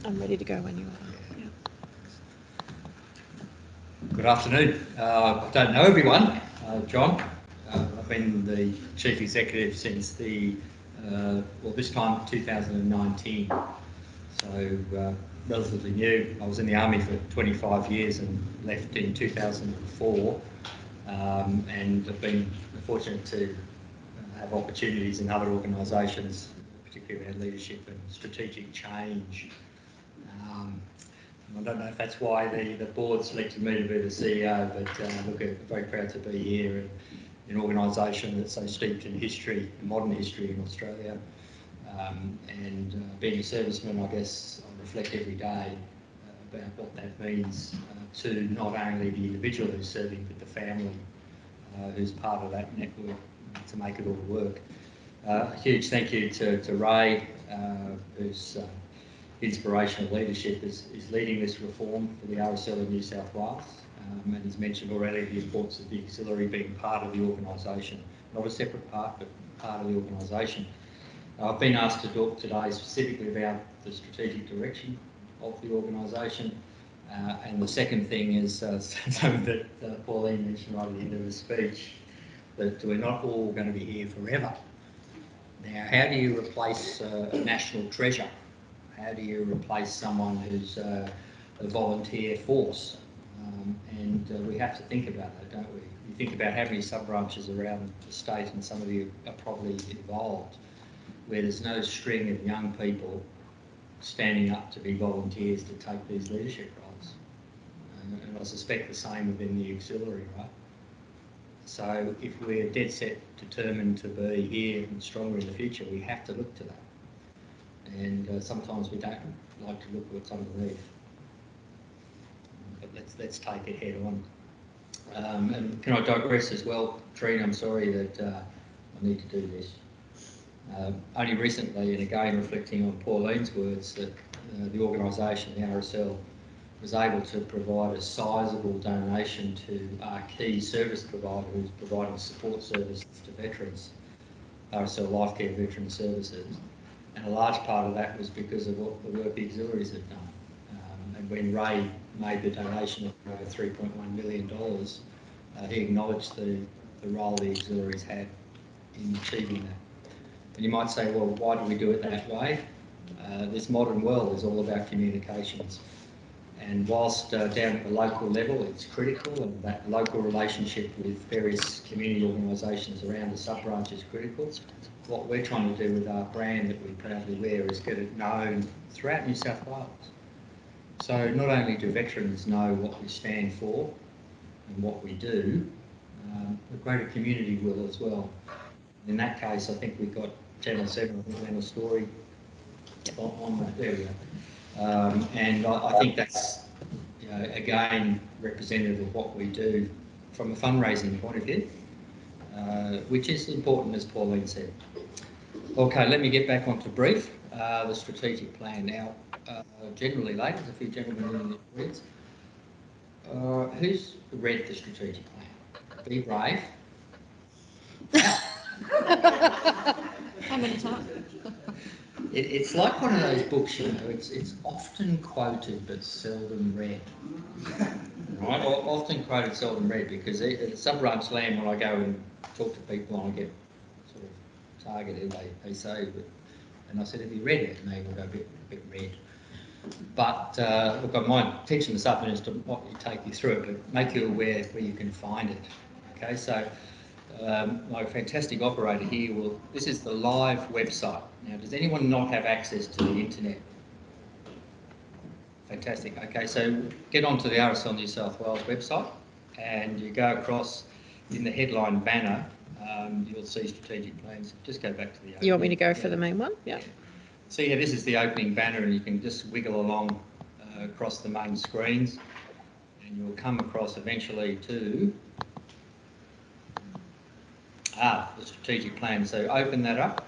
I'm ready to go when you are. Yeah. Good afternoon. I don't know everyone. John. I've been the Chief Executive since this time 2019. So relatively new. I was in the Army for 25 years and left in 2004, and I've been fortunate to have opportunities in other organisations, particularly around leadership and strategic change. I don't know if that's why the board selected me to be the CEO, but look, I'm very proud to be here in an organisation that's so steeped in history, modern history in Australia. Being a serviceman, I guess I reflect every day about what that means to not only the individual who's serving, but the family who's part of that network to make it all work. A huge thank you to Ray, whose inspirational leadership is leading this reform for the RSL in New South Wales. And he's mentioned already the importance of the auxiliary being part of the organisation, not a separate part, but part of the organisation. I've been asked to talk today specifically about the strategic direction of the organisation. And the second thing is something that Pauline mentioned right at the end of the speech, that we're not all going to be here forever. Now, how do you replace a national treasure? How do you replace someone who's a volunteer force? We have to think about that, don't we? You think about how many sub-branches around the state, and some of you are probably involved, where there's no string of young people standing up to be volunteers to take these leadership roles. And I suspect the same within the auxiliary, right? So if we're dead set determined to be here and stronger in the future, we have to look to that. And sometimes we don't like to look what's underneath. But let's take it head on. And can I digress as well, Trina? I'm sorry that I need to do this. Only recently, and again reflecting on Pauline's words, that the organisation, the RSL, was able to provide a sizable donation to our key service provider who's providing support services to veterans, RSL Life Care Veteran Services. And a large part of that was because of what the work the auxiliaries have done. And when Ray made the donation of over $3.1 million, he acknowledged the role the auxiliaries had in achieving that. And you might say, well, why do we do it that way? This modern world is all about communications. And whilst down at the local level it's critical, and that local relationship with various community organisations around the sub-branch is critical, what we're trying to do with our brand that we proudly wear is get it known throughout New South Wales. So not only do veterans know what we stand for and what we do, the greater community will as well. In that case, I think we've got Channel 7, I think, ran a story on that area. And I think that's, again, representative of what we do from a fundraising point of view, which is important, as Pauline said. Okay, let me get back onto brief, the strategic plan. Now, generally, ladies, a few gentlemen in the audience, who's read the strategic plan? Be brave. How many times? It's like one of those books, it's often quoted but seldom read. Right? Often quoted, seldom read, because at sub-branch land, when I go and talk to people and I get sort of targeted, they say, and I said, have you read it? And they will go a bit red. But look, I might teach them this afternoon as to what you take you through it, but make you aware where you can find it. Okay, so my fantastic operator here this is the live website. Now, does anyone not have access to the internet? Fantastic. Okay, so get onto the RSL New South Wales website and you go across in the headline banner, you'll see strategic plans. Just go back to the opening. You want me to go for the main one? Yeah. So yeah, this is the opening banner, and you can just wiggle along across the main screens and you'll come across eventually to the strategic plan. So open that up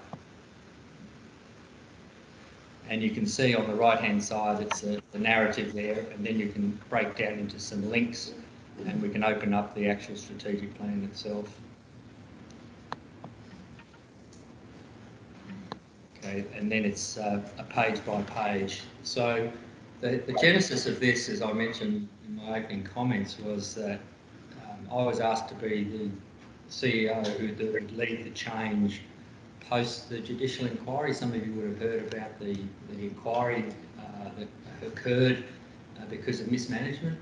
and you can see on the right hand side it's the narrative there, and then you can break down into some links and we can open up the actual strategic plan itself. Okay, and then it's a page by page. So the genesis of this, as I mentioned in my opening comments, was that I was asked to be the CEO that would lead the change post the judicial inquiry. Some of you would have heard about the inquiry that occurred because of mismanagement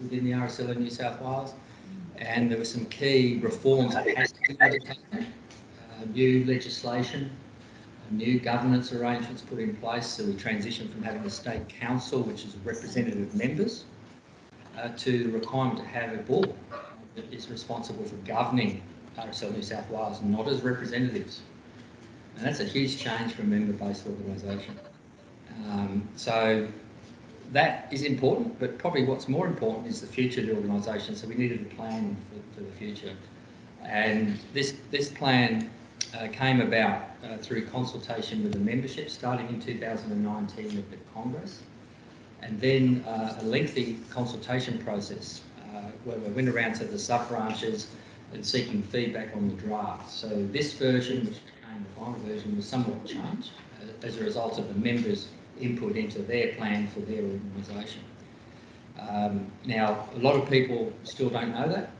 within the RSL in New South Wales, and there were some key reforms that had to be undertaken, new legislation, new governance arrangements put in place. So we transitioned from having a state council, which is representative members, to the requirement to have a board that is responsible for governing RSL New South Wales, not as representatives. And that's a huge change for a member-based organisation. So that is important, but probably what's more important is the future of the organisation. So we needed a plan for the future. And this plan came about through consultation with the membership, starting in 2019 with the Congress, and then a lengthy consultation process where we went around to the sub-branches and seeking feedback on the draft. So this version, which became the final version, was somewhat changed as a result of the members' input into their plan for their organisation. Now, a lot of people still don't know that,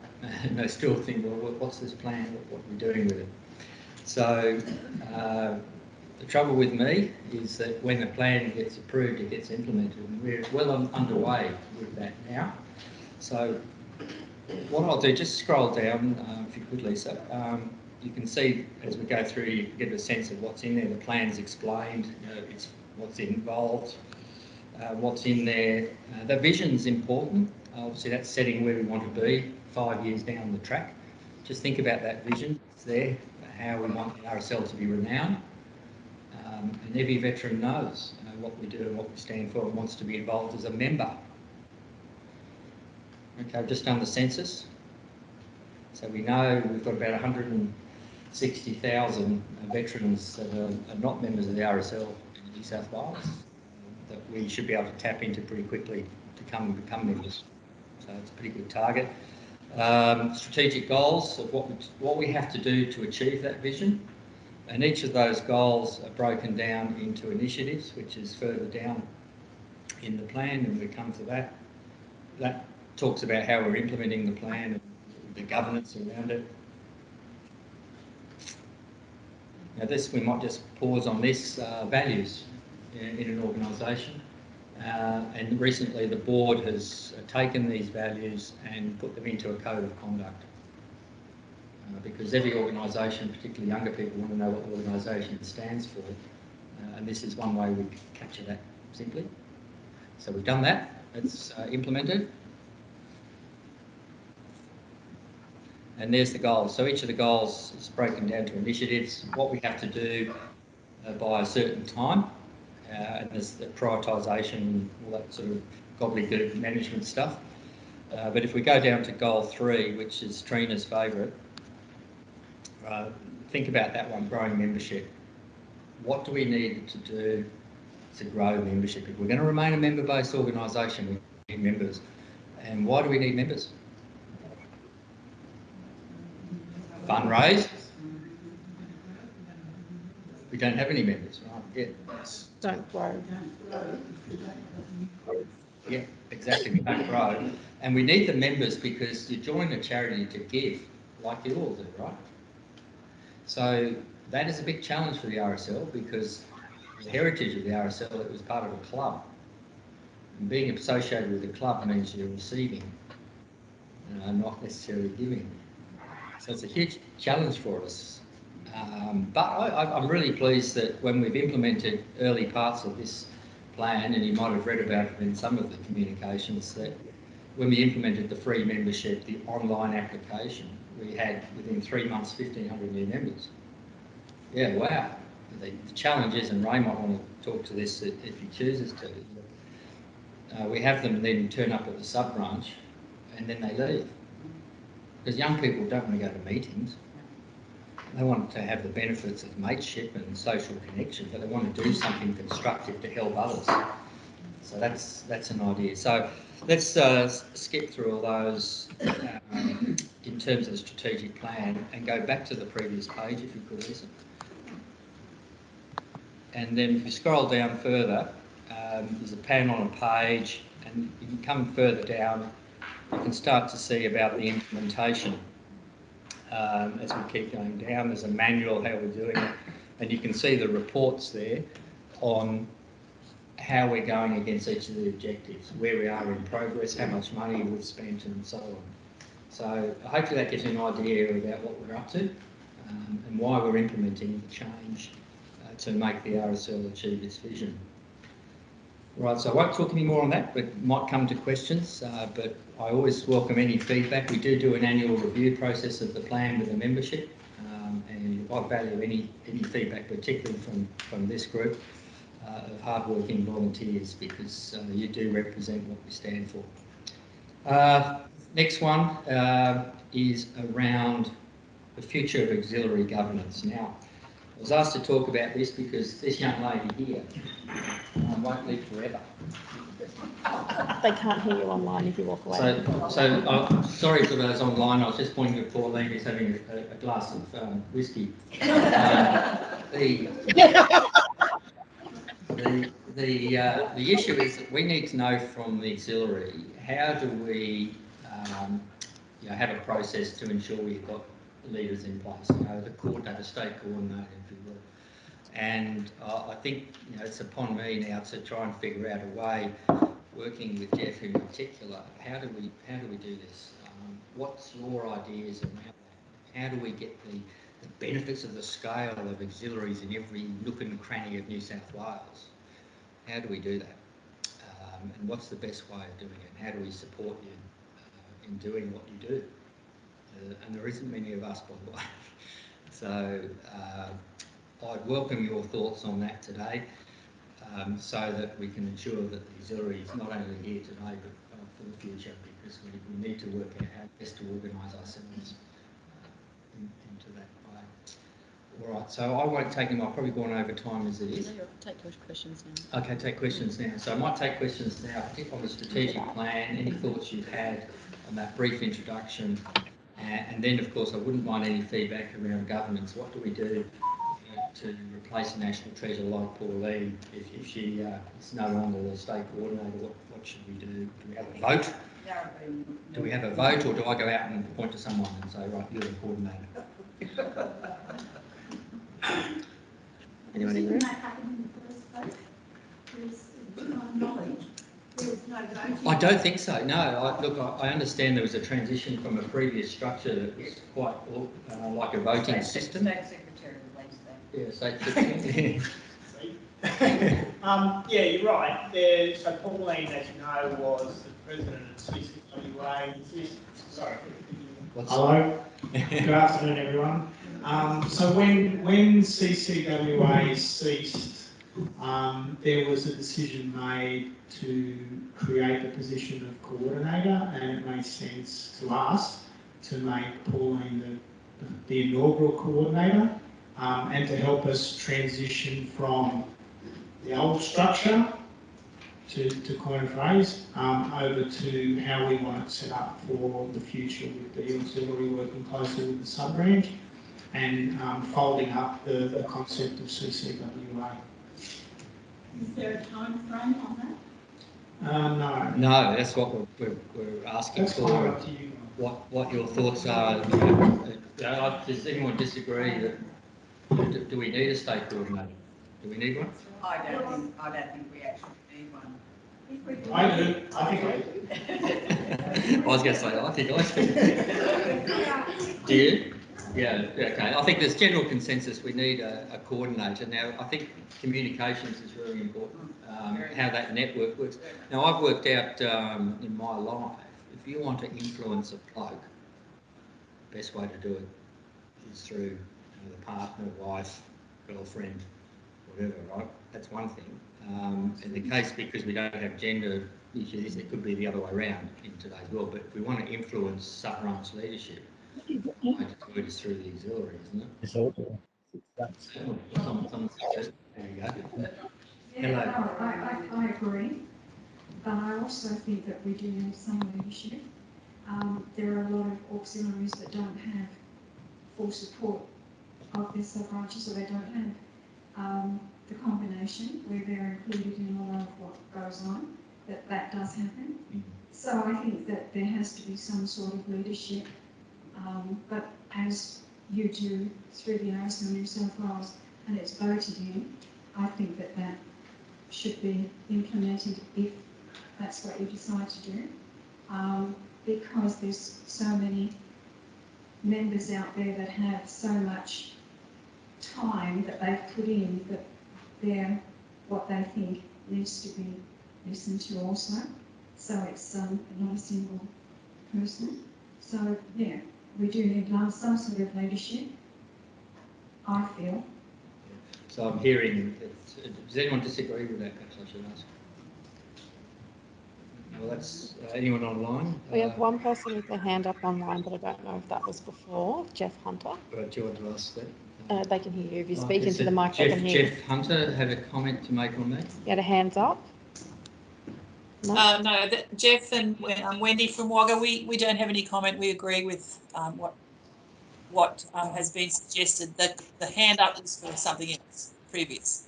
and they still think, well, what's this plan? What are we doing with it? So the trouble with me is that when the plan gets approved, it gets implemented, and we're well underway with that now. So what I'll do, just scroll down, if you could, Lisa. You can see as we go through, you can get a sense of what's in there. The plan's explained, it's what's involved, what's in there. The vision's important. Obviously, that's setting where we want to be 5 years down the track. Just think about that vision. It's there, how we want the RSL to be renowned. And every veteran knows what we do and what we stand for and wants to be involved as a member. Okay, I've just done the census. So we know we've got about 160,000 veterans that are not members of the RSL in New South Wales that we should be able to tap into pretty quickly to come and become members. So it's a pretty good target. Strategic goals of what we have to do to achieve that vision. And each of those goals are broken down into initiatives, which is further down in the plan, and we come to that. That talks about how we're implementing the plan and the governance around it. Now this, we might just pause on this, values in an organisation. And recently the board has taken these values and put them into a code of conduct. Because every organisation, particularly younger people, want to know what the organisation stands for. And this is one way we capture that simply. So we've done that, it's implemented. And there's the goals. So each of the goals is broken down to initiatives, what we have to do by a certain time. And there's the prioritisation, all that sort of gobbledygook management stuff. But if we go down to goal 3, which is Trina's favourite, think about that one, growing membership. What do we need to do to grow membership? If we're going to remain a member-based organisation, we need members. And why do we need members? Fundraise. We don't have any members, right? Yeah. Don't grow. Yeah, exactly. We don't grow. And we need the members because you join a charity to give, like you all do, right? So that is a big challenge for the RSL because the heritage of the RSL, it was part of a club. And being associated with a club means you're receiving, not necessarily giving. So it's a huge challenge for us. But I'm really pleased that when we've implemented early parts of this plan, and you might have read about it in some of the communications, that when we implemented the free membership, the online application, we had within 3 months 1,500 new members. Yeah, wow. The challenge is, and Ray might want to talk to this if he chooses to, we have them then turn up at the sub-branch and then they leave. Because young people don't want to go to meetings. They want to have the benefits of mateship and social connection, but they want to do something constructive to help others. So that's an idea. So let's skip through all those in terms of the strategic plan and go back to the previous page, if you could, Lisa. and then if you scroll down further, there's a panel on a page, and you can come further down, you can start to see about the implementation. As we keep going down, there's a manual how we're doing it, and you can see the reports there on how we're going against each of the objectives, where we are in progress, how much money we've spent, and so on. So hopefully that gives you an idea about what we're up to and why we're implementing the change to make the RSL achieve its vision. Right, so I won't talk any more on that, but might come to questions, but I always welcome any feedback. We do an annual review process of the plan with the membership, and I value any feedback, particularly from this group of hard-working volunteers, because you do represent what we stand for. Next one is around the future of auxiliary governance. Now, I was asked to talk about this because this young lady here won't live forever. They can't hear you online if you walk away. So sorry for those online. I was just pointing at Pauline, who's having a glass of whiskey. The issue is that we need to know from the auxiliary, how do we have a process to ensure we've got leaders in place, the coordinator, state coordinator, if you will. And I think it's upon me now to try and figure out a way, working with Jeff in particular, how do we do this? What's your ideas around that? How do we get the benefits of the scale of auxiliaries in every nook and cranny of New South Wales? How do we do that? And what's the best way of doing it? And how do we support you in doing what you do? And there isn't many of us, by the way. So I'd welcome your thoughts on that today, so that we can ensure that the auxiliary is not only here today, but for the future, because we need to work out how best to organise ourselves into that way. All right, so I won't take them. I've probably gone over time as it is. Take questions now. Okay, take questions now. So I might take questions now, particularly on the strategic plan, any thoughts you've had on that brief introduction. And then, of course, I wouldn't mind any feedback around governance. What do we do to replace a national treasure like Pauline if she is no longer the state coordinator? What should we do? Do we have a vote? Do we have a vote, or do I go out and point to someone and say, right, you're the coordinator? Anyone agree? I don't think so, no. Look, I understand there was a transition from a previous structure that was quite like a voting system. State Secretary relates that. Yeah, State Secretary. Yeah, you're right. So Pauline, as you know, was the president of CCWA. Hello. Good afternoon, everyone. So when CCWA ceased, there was a decision made to create the position of coordinator, and it made sense to us to make Pauline the inaugural coordinator, and to help us transition from the old structure, to coin a phrase, over to how we want it set up for the future, with the auxiliary working closely with the sub-branch and folding up the concept of CCWA. Is there a time frame on No. No, that's what we're asking That's for. up to you. What your thoughts are. Does anyone disagree that do we need a state coordinator? Do we need one? that? I don't think we actually need one. I do. I think I do. I was going to say, I think I do. Do you? Yeah, okay. I think there's general consensus we need a coordinator. Now, I think communications is really important, how that network works. Now, I've worked out in my life, if you want to influence a bloke, the best way to do it is through the partner, wife, girlfriend, whatever, right? That's one thing. In the case, because we don't have gender issues, it could be the other way around in today's world. But if we want to influence sub-branch leadership, the way to do it is through the auxiliary, isn't it? It's all Someone suggested. There you go. Yeah, Hello. no, I agree, but I also think that we do need some leadership. There are a lot of auxiliaries that don't have full support of their sub-branches, so they don't have the combination information, where they're included in a lot of what goes on, that does happen. So I think that there has to be some sort of leadership, but as you do through the RSL New South Wales and it's voted in, I think that that should be implemented if that's what you decide to do, because there's so many members out there that have so much time that they've put in that they're what they think needs to be listened to also. So it's not a single person. So yeah, we do need some sort of leadership, I feel. So I'm hearing that, does anyone disagree with that? Perhaps I should ask. No, that's anyone online? We have one person with their hand up online, but I don't know if that was before. Jeff Hunter. Do you want to ask that? They can hear you. If you speak into the mic, they can hear you. Jeff Hunter had a comment to make on that? You had a hands up? No? No, Jeff and Wendy from Wagga, we don't have any comment. We agree with what has been suggested. That the hand up was for something else previous.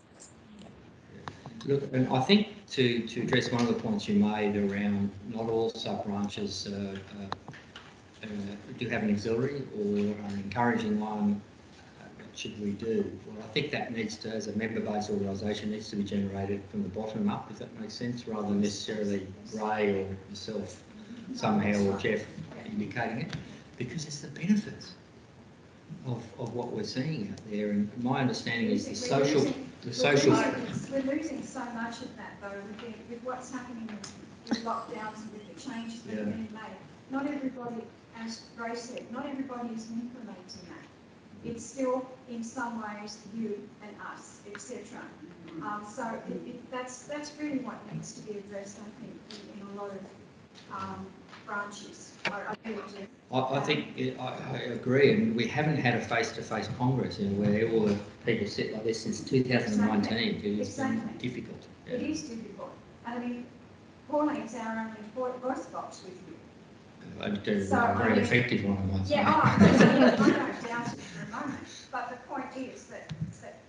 Look, and I think to address one of the points you made around not all sub-branches do have an auxiliary or are encouraging one, what should we do? Well, I think that needs to, as a member-based organisation, needs to be generated from the bottom up, if that makes sense, rather than necessarily Ray or yourself somehow or Jeff indicating it, because it's the benefits of what we're seeing out there. And my understanding is We're losing so much of that though with what's happening with lockdowns and with the changes that are being made. Not everybody, as Ray said, not everybody is implementing that. It's still in some ways you and us, etc. So that's really what needs to be addressed, I think, in a lot of branches. I think I agree, and we haven't had a face-to-face congress, where all the people sit like this since 2019. Exactly. It's been difficult. Yeah. It is difficult. And I mean, Pauline's our only voice box with you. A very effective one, I might say. Yeah, I don't doubt it for a moment. But the point is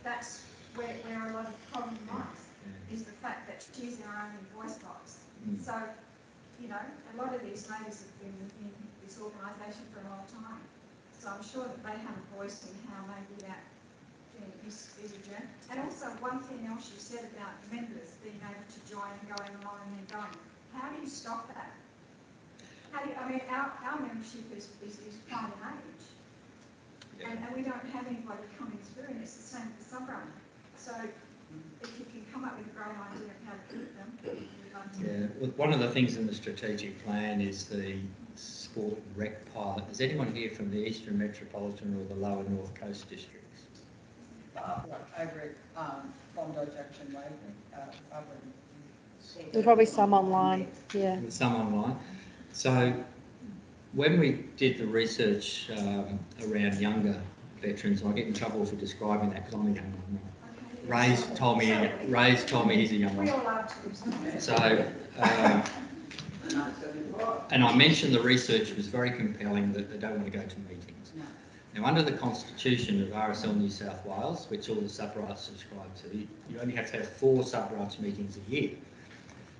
that's where a lot of the problem lies, is the fact that she's our only voice box. So, a lot of these ladies have been within this organisation for a long time. So I'm sure that they have a voice in how maybe that thing is adjourned. And also one thing else you said about members being able to join and going along and then going. How do you stop that? Our membership is quite an age. Yeah. And we don't have anybody coming through, and it's the same for Sunrun. So if you can come up with a great idea of how to keep them, we'd love to. Yeah, well, one of the things in the strategic plan is the sport and rec pilot. Is anyone here from the Eastern Metropolitan or the Lower North Coast districts? Over at Bondi Junction Way, There's probably some online, yeah. There's some online. So when we did the research around younger veterans, I get in trouble for describing that because I'm a young one. Ray's told me he's a young one. So, and I mentioned the research was very compelling that they don't want to go to meetings. Now, under the constitution of RSL New South Wales, which all the sub-branches subscribe to, you only have to have 4 sub-branch meetings a year.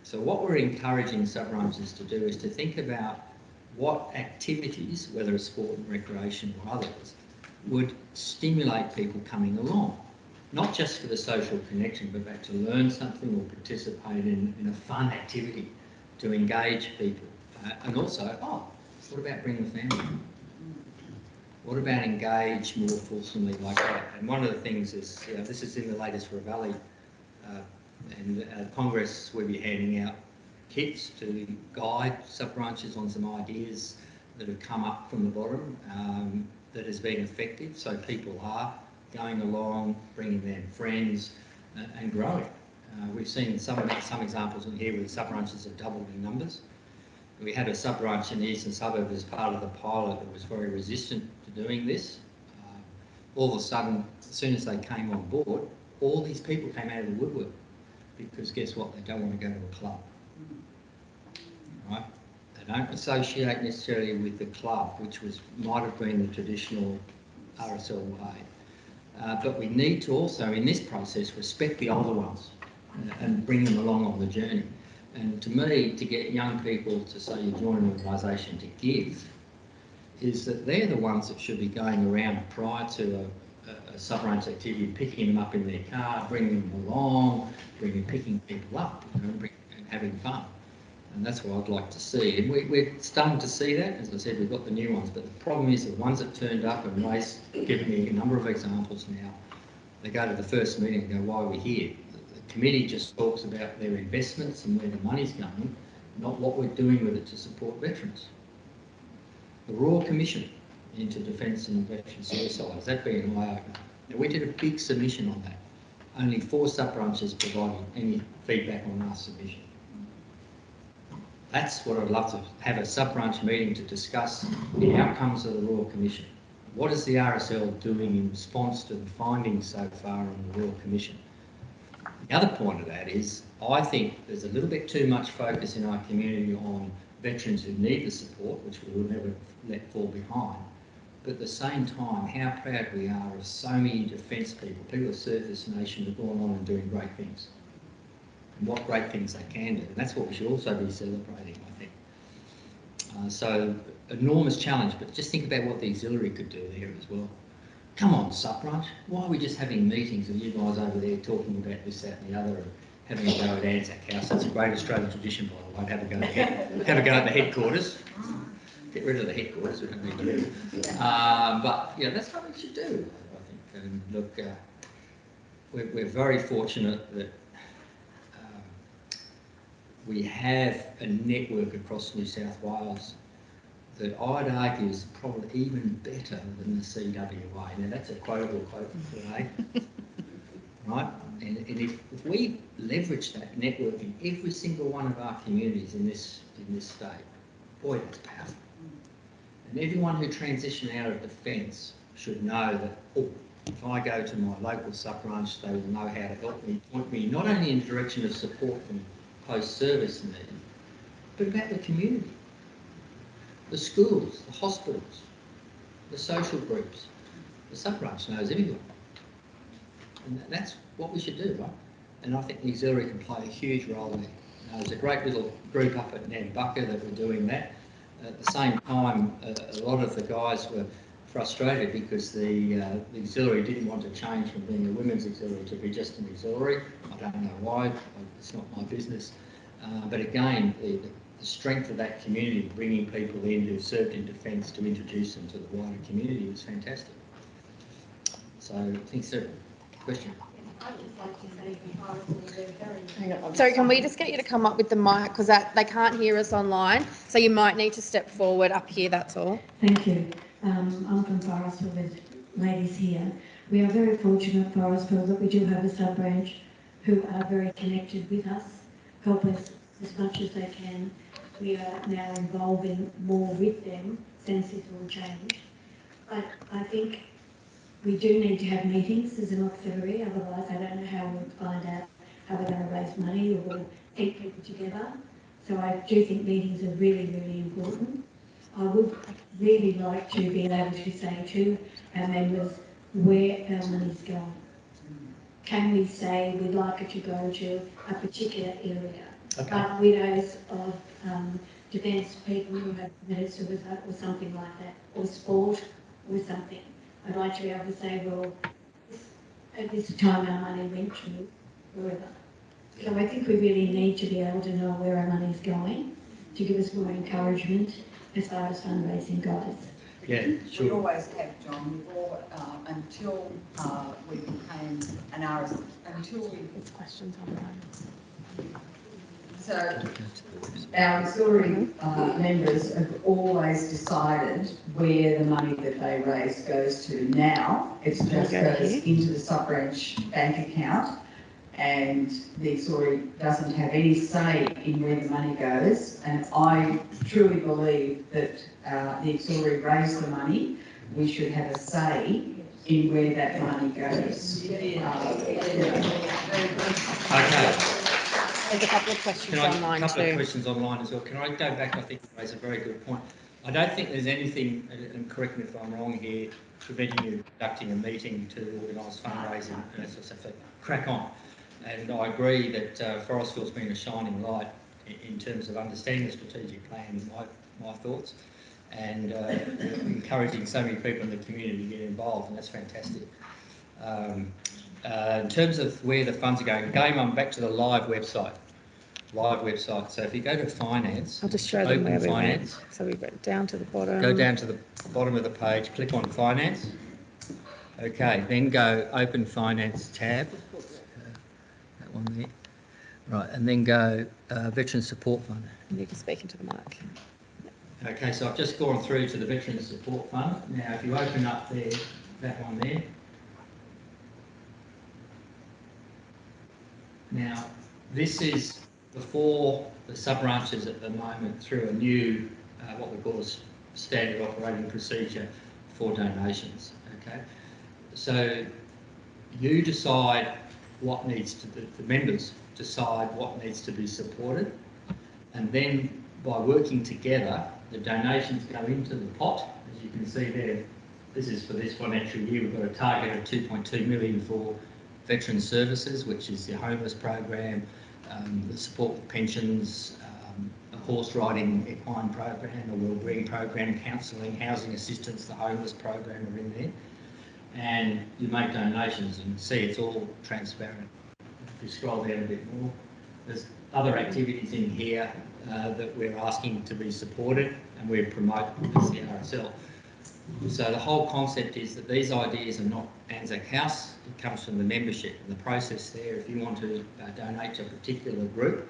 So what we're encouraging sub-branches to do is to think about what activities, whether it's sport and recreation or others, would stimulate people coming along. Not just for the social connection, but to learn something or participate in a fun activity to engage people. And also, what about bringing the family? What about engage more fulsomely like that? And one of the things is, this is in the latest Ravelli, and at Congress we'll be handing out kits to guide sub-branches on some ideas that have come up from the bottom that has been effective. So people are going along, bringing their friends and growing. We've seen some examples in here where the sub-branches have doubled in numbers. We had a sub-branch in the eastern suburb as part of the pilot that was very resistant to doing this. All of a sudden, as soon as they came on board, all these people came out of the woodwork because guess what? They don't want to go to a club. Right? They don't associate necessarily with the club, which might have been the traditional RSL way. But we need to also, in this process, respect the older ones and bring them along on the journey. And to me, to get young people to say you join an organisation to give, is that they're the ones that should be going around prior to a sub-range activity, picking them up in their car, bringing them along, picking people up, and having fun. And that's what I'd like to see. And we're starting to see that. As I said, we've got the new ones, but the problem is the ones that turned up, and Ray's given me a number of examples now, they go to the first meeting and go, why are we here? The committee just talks about their investments and where the money's going, not what we're doing with it to support veterans. The Royal Commission into Defence and Veteran Suicides, that being an eye-opener. Now, we did a big submission on that. Only 4 sub-branches provided any feedback on our submission. That's what I'd love to have, a sub-branch meeting to discuss the outcomes of the Royal Commission. What is the RSL doing in response to the findings so far on the Royal Commission? The other point of that is, I think there's a little bit too much focus in our community on veterans who need the support, which we will never let fall behind. But at the same time, how proud we are of so many defence people who serve this nation, have gone on and doing great things. And what great things they can do. And that's what we should also be celebrating, I think. So, enormous challenge, but just think about what the auxiliary could do there as well. Come on, sub-branch, why are we just having meetings with you guys over there talking about this, that and the other, and having a go at Anzac House? That's a great Australian tradition, by the way. Have a go at the headquarters. Get rid of the headquarters, we don't need to do. But yeah, that's what we should do, I think. And look, we're very fortunate that we have a network across New South Wales that I'd argue is probably even better than the CWA. Now that's a quotable quote from today, right? And if we leverage that network in every single one of our communities in this state, boy, that's powerful. And everyone who transition out of defence should know that, oh, if I go to my local sub-branch, they will know how to help me, point me not only in the direction of support from post-service need, but about the community, the schools, the hospitals, the social groups. The sub-branch knows everyone. And that's what we should do, right? And I think the auxiliary can play a huge role there. There's a great little group up at Nambucca that were doing that. At the same time, a lot of the guys were frustrated because the auxiliary didn't want to change from being a women's auxiliary to be just an auxiliary. I don't know why, it's not my business. But again, the strength of that community, bringing people in who served in defence to introduce them to the wider community was fantastic. So, thanks, sir. Question? So can we just get you to come up with the mic, because they can't hear us online, so you might need to step forward up here, that's all. Thank you. I'm from Forrestville with ladies here. We are very fortunate, Forrestville, that we do have a sub-branch who are very connected with us, help us as much as they can. We are now involving more with them since this will change. But I think we do need to have meetings as an auxiliary, otherwise I don't know how we'll find out how we're going to raise money or we'll keep people together. So I do think meetings are really, really important. I would really like to be able to say to our members where our money's going. Can we say we'd like it to go to a particular area? Okay. Like widows of defence people who have committed suicide or something like that, or sport or something. I'd like to be able to say, well, at this time our money went to wherever. So I think we really need to be able to know where our money's going to give us more encouragement as far as fundraising goes. Yeah, sure. We always have, John, before, until we became an RSL, until we... It's questions online. So our auxiliary members have always decided where the money that they raise goes to. Now it just goes into the sub-branch bank account, and the auxiliary doesn't have any say in where the money goes. And I truly believe that the auxiliary raise the money, we should have a say in where that money goes. Okay. There's a couple of questions online too. A couple of questions online as well. Can I go back? I think you raise a very good point. I don't think there's anything, and correct me if I'm wrong here, preventing you conducting a meeting to organise fundraising and that sort of stuff. So crack on. And I agree that Forestville's been a shining light in terms of understanding the strategic plan, my thoughts, and encouraging so many people in the community to get involved, and that's fantastic. In terms of where the funds are going, again, I'm back to the live website. So if you go to finance, I'll just show them where we finance. went. So we went down to the bottom. Go down to the bottom of the page, click on finance. Okay, then go open finance tab. That one there. Right, and then go Veteran Support Fund. You can speak into the mic. Okay, so I've just gone through to the Veteran Support Fund. Now, if you open up there, that one there. Now, this is before the sub-branches at the moment through a new, what we call a standard operating procedure for donations, okay? So you decide what needs to be, the members decide what needs to be supported, and then by working together, the donations go into the pot. As you can see there, this is for this financial year, we've got a target of 2.2 million for veteran services, which is the homeless program, the support with pensions, the horse riding equine program, the wellbeing program, counselling, housing assistance, the homeless program are in there. And you make donations and see it's all transparent. If you scroll down a bit more, there's other activities in here that we're asking to be supported, and we're promoting as the RSL. So the whole concept is that these ideas are not Anzac House, it comes from the membership and the process there. If you want to donate to a particular group,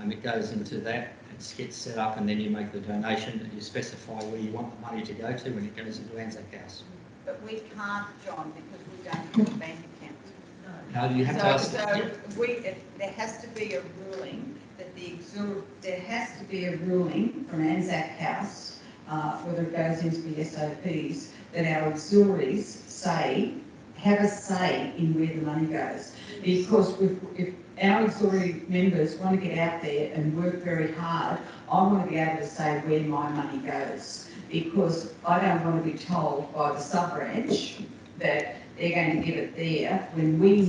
it goes into that, it gets set up, and then you make the donation and you specify where you want the money to go to when it goes into Anzac House. But we can't, John, because we don't have a bank account. No, you have to ask. There has to be a ruling that there has to be a ruling from Anzac House, whether it goes into the SOPs, that our auxiliaries have a say in where the money goes. Because if our auxiliary members want to get out there and work very hard, I want to be able to say where my money goes. Because I don't want to be told by the sub-branch that they're going to give it there when we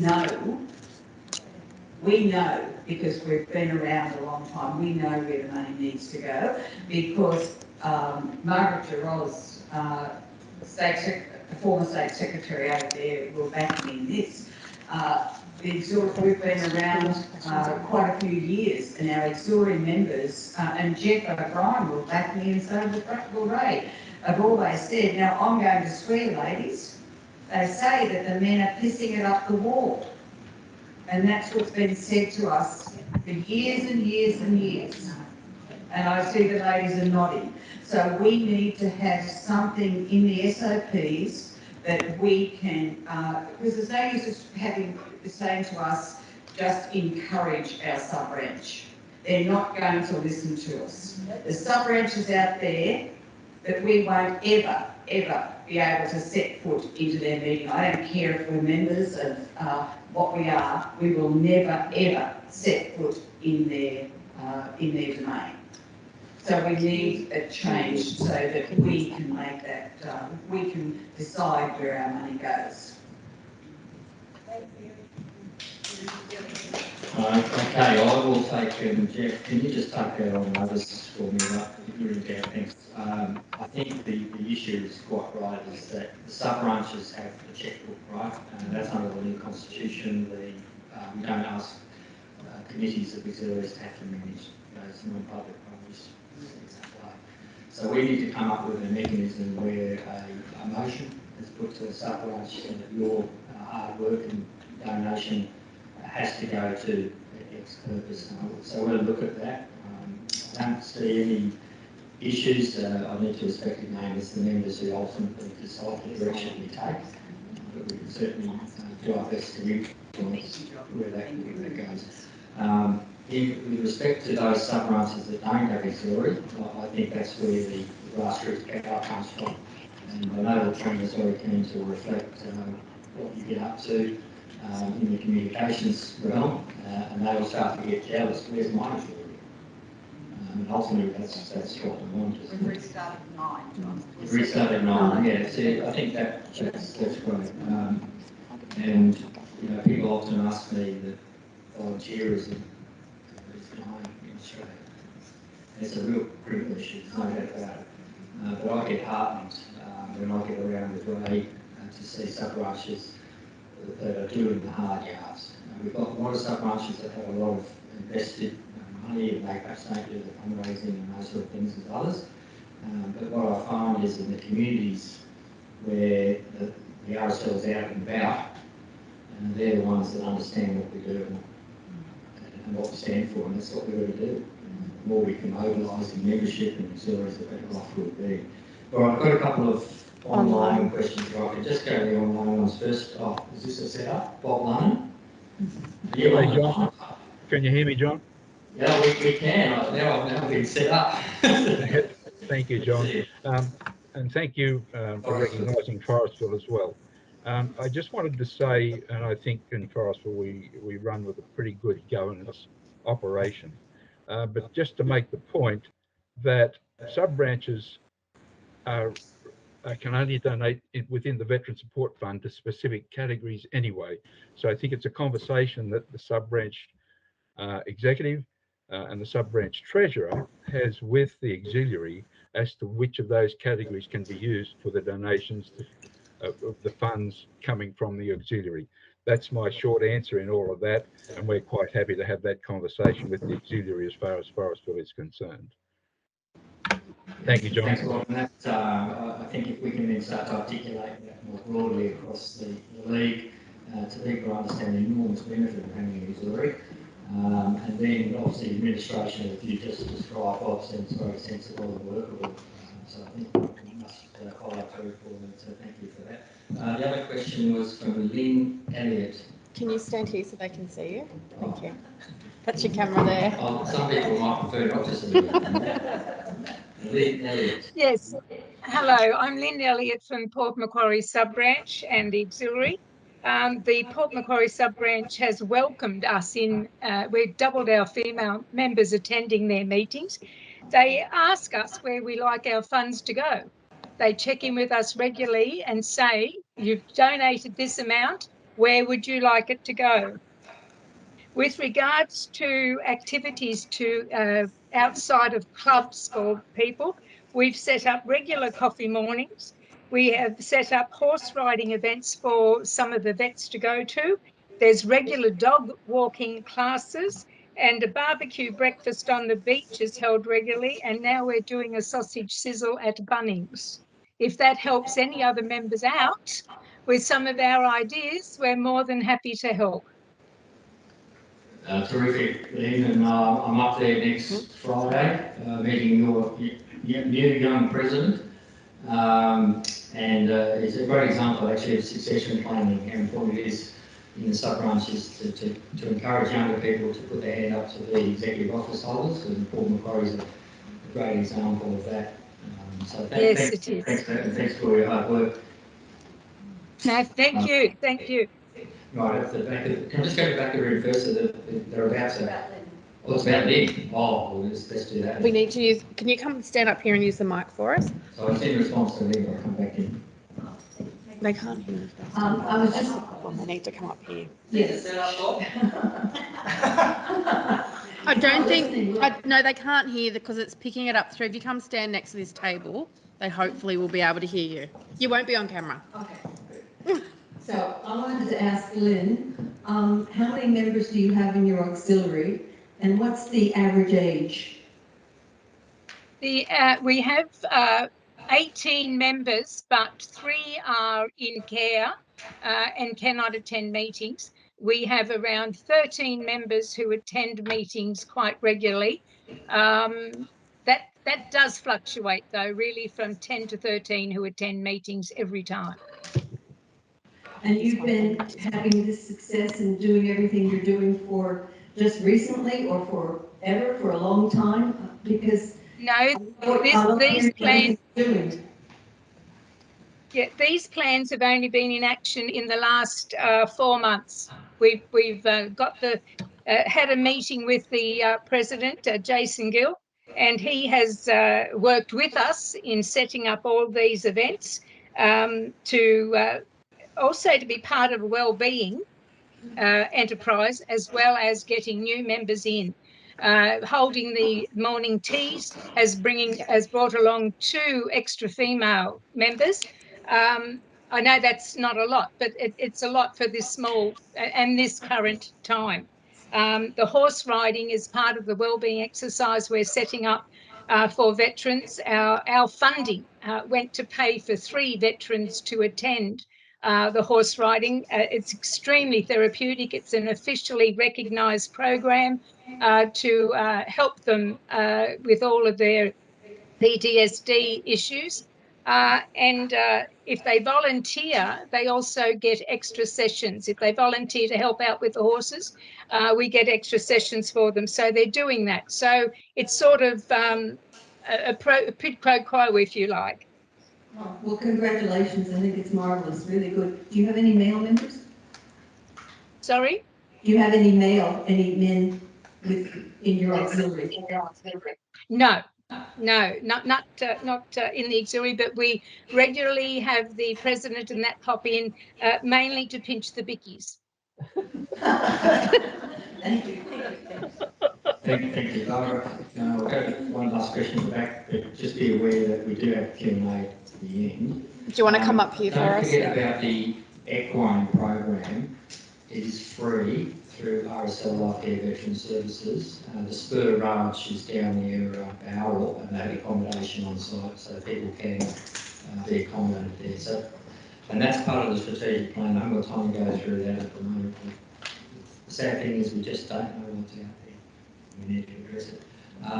know, because we've been around a long time, we know where the money needs to go. Because Margaret Girolla's former State Secretary over there will back me in this. We've been around quite a few years, and our auxiliary members, and Jeff O'Brien will back me, and so will Ray, have always said, now I'm going to swear, ladies, they say that the men are pissing it up the wall. And that's what's been said to us for years and years and years. And I see the ladies are nodding. So we need to have something in the SOPs that we can, because there's no use of saying to us, just encourage our sub-branch. They're not going to listen to us. The sub-branches out there that we won't ever be able to set foot into their meeting. I don't care if we're members of what we are, we will never ever set foot in their domain. So we need a change so that we can make that, we can decide where our money goes. Okay, I will take, Jeff, can you just take that on notice for me? Thanks. I think the issue is quite right, is that the sub-branches have the checkbook, right? That's under the new constitution. We don't ask committees of auxiliaries to have to manage those non-public ones. So we need to come up with a mechanism where a motion is put to a sub-branch so that your hard work and donation has to go to X purpose. So we'll look at that. I don't see any issues. I need to respect the name as the members who ultimately decide the direction we take. But we can certainly do our best to influence where that goes. With respect to those sub-branches that don't have auxiliary, I think that's where the grassroots power comes from. And I know the team is very keen to reflect what you get up to in the communications realm, and they will start to get jealous. Where's my auxiliary? Ultimately, that's what we want. We've restarted 9. We've restarted 9, yeah. So I think that's great. And you know, people often ask me that volunteerism is dying in Australia. It's a real privilege, there's no doubt about it. But I get heartened when I get around with Ray to see sub-ranchers that are doing the hard yards. We've got a lot of sub-ranchers that have a lot of invested money, and they perhaps don't do the fundraising and those sort of things as others. But what I find is in the communities where the RSL is out and about, they're the ones that understand what we do and what we stand for, and that's what we're going to do. The more we can mobilise in membership and auxiliaries, the better off we'll be. All right, I've got a couple of online questions. If I could just go to the online ones first. Oh, is this a setup? Bob Lunn? Hey, John. Can you hear me, John? Yeah, we can. Now I've been set up. Thank you, John. And thank you for recognising Forestville as well. I just wanted to say, and I think in Forestville we run with a pretty good governance operation, but just to make the point that sub-branches can only donate within the Veteran Support Fund to specific categories anyway. So I think it's a conversation that the sub-branch executive and the sub-branch treasurer has with the auxiliary as to which of those categories can be used for the donations of the funds coming from the auxiliary. That's my short answer in all of that, and we're quite happy to have that conversation with the auxiliary as far as Forestville is concerned. Thank you, John. Thanks, Bob. And that, I think if we can then start to articulate that more broadly across the league, to people understand the enormous benefit of having an auxiliary. And then obviously administration, if you just describe Bob, seems very sensible and workable. So I think we must follow through for them, so thank you for that. The other question was from Lynn Elliott. Can you stand here so they can see you? Thank you. That's your camera there. Oh, some people might prefer not to see you. Lynn Elliott. Yes. Hello, I'm Lynn Elliott from Port Macquarie Sub-Branch and the auxiliary. The Port Macquarie Sub-Branch has welcomed us in. We've doubled our female members attending their meetings. They ask us where we like our funds to go. They check in with us regularly and say, you've donated this amount, where would you like it to go? With regards to activities to outside of clubs for people, we've set up regular coffee mornings. We have set up horse riding events for some of the vets to go to. There's regular dog walking classes, and a barbecue breakfast on the beach is held regularly. And now we're doing a sausage sizzle at Bunnings. If that helps any other members out with some of our ideas, we're more than happy to help. Terrific, Lynn, and I'm up there next Friday, meeting your new young president, and it's a great example actually of succession planning, how important it is in the sub-branches to encourage younger people to put their hand up to be executive office holders, and Port Macquarie is a great example of that. So thanks for your hard work. No, thank you. Right, at the back of, can I just go to the back of the room first, so that they're about to... Oh, it's about Lynn. Oh, well, let's do that. We need to use, can you come stand up here and use the mic for us? So I see response to Lynn, I'll come back in. They can't hear us. I was That's just... the problem, they need to come up here. Yes. I don't think, no, they can't hear because it's picking it up through. If you come stand next to this table, they hopefully will be able to hear you. You won't be on camera. Okay. So I wanted to ask Lynn, how many members do you have in your auxiliary, and what's the average age? We have 18 members, but 3 are in care and cannot attend meetings. We have around 13 members who attend meetings quite regularly. That does fluctuate, though, really from 10 to 13 who attend meetings every time. And you've been having this success and doing everything you're doing for just recently or forever, for a long time? Because no, these plans have only been in action in the last 4 months. We've got had a meeting with the president, Jason Gill, and he has worked with us in setting up all these events to also to be part of a wellbeing enterprise, as well as getting new members in. Holding the morning teas has brought along 2 extra female members. I know that's not a lot, but it's a lot for this small and this current time. The horse riding is part of the wellbeing exercise we're setting up for veterans. Our funding went to pay for 3 veterans to attend the horse riding. It's extremely therapeutic. It's an officially recognised program to help them with all of their PTSD issues. And if they volunteer, they also get extra sessions. If they volunteer to help out with the horses, we get extra sessions for them. So they're doing that. So it's sort of a quid pro quo, if you like. Well, congratulations. I think it's marvellous, really good. Do you have any male members? Sorry? Do you have any men in your auxiliary? No. No, not in the auxiliary, but we regularly have the president and that pop in, mainly to pinch the bickies. Thank you. Thank you, Barbara. I'll go to one last question at the back, but just be aware that we do have Q&A at the end. Do you want to come up here for us? Don't forget about the Equine Program. It is free through RSL Life Care Veteran Services. The Spur Ranch is down near Bowral, and they have accommodation on site, so people can be accommodated there. So, and that's part of the strategic plan. I haven't got time to go through that at the moment. The sad thing is we just don't know what's out there. We need to address it.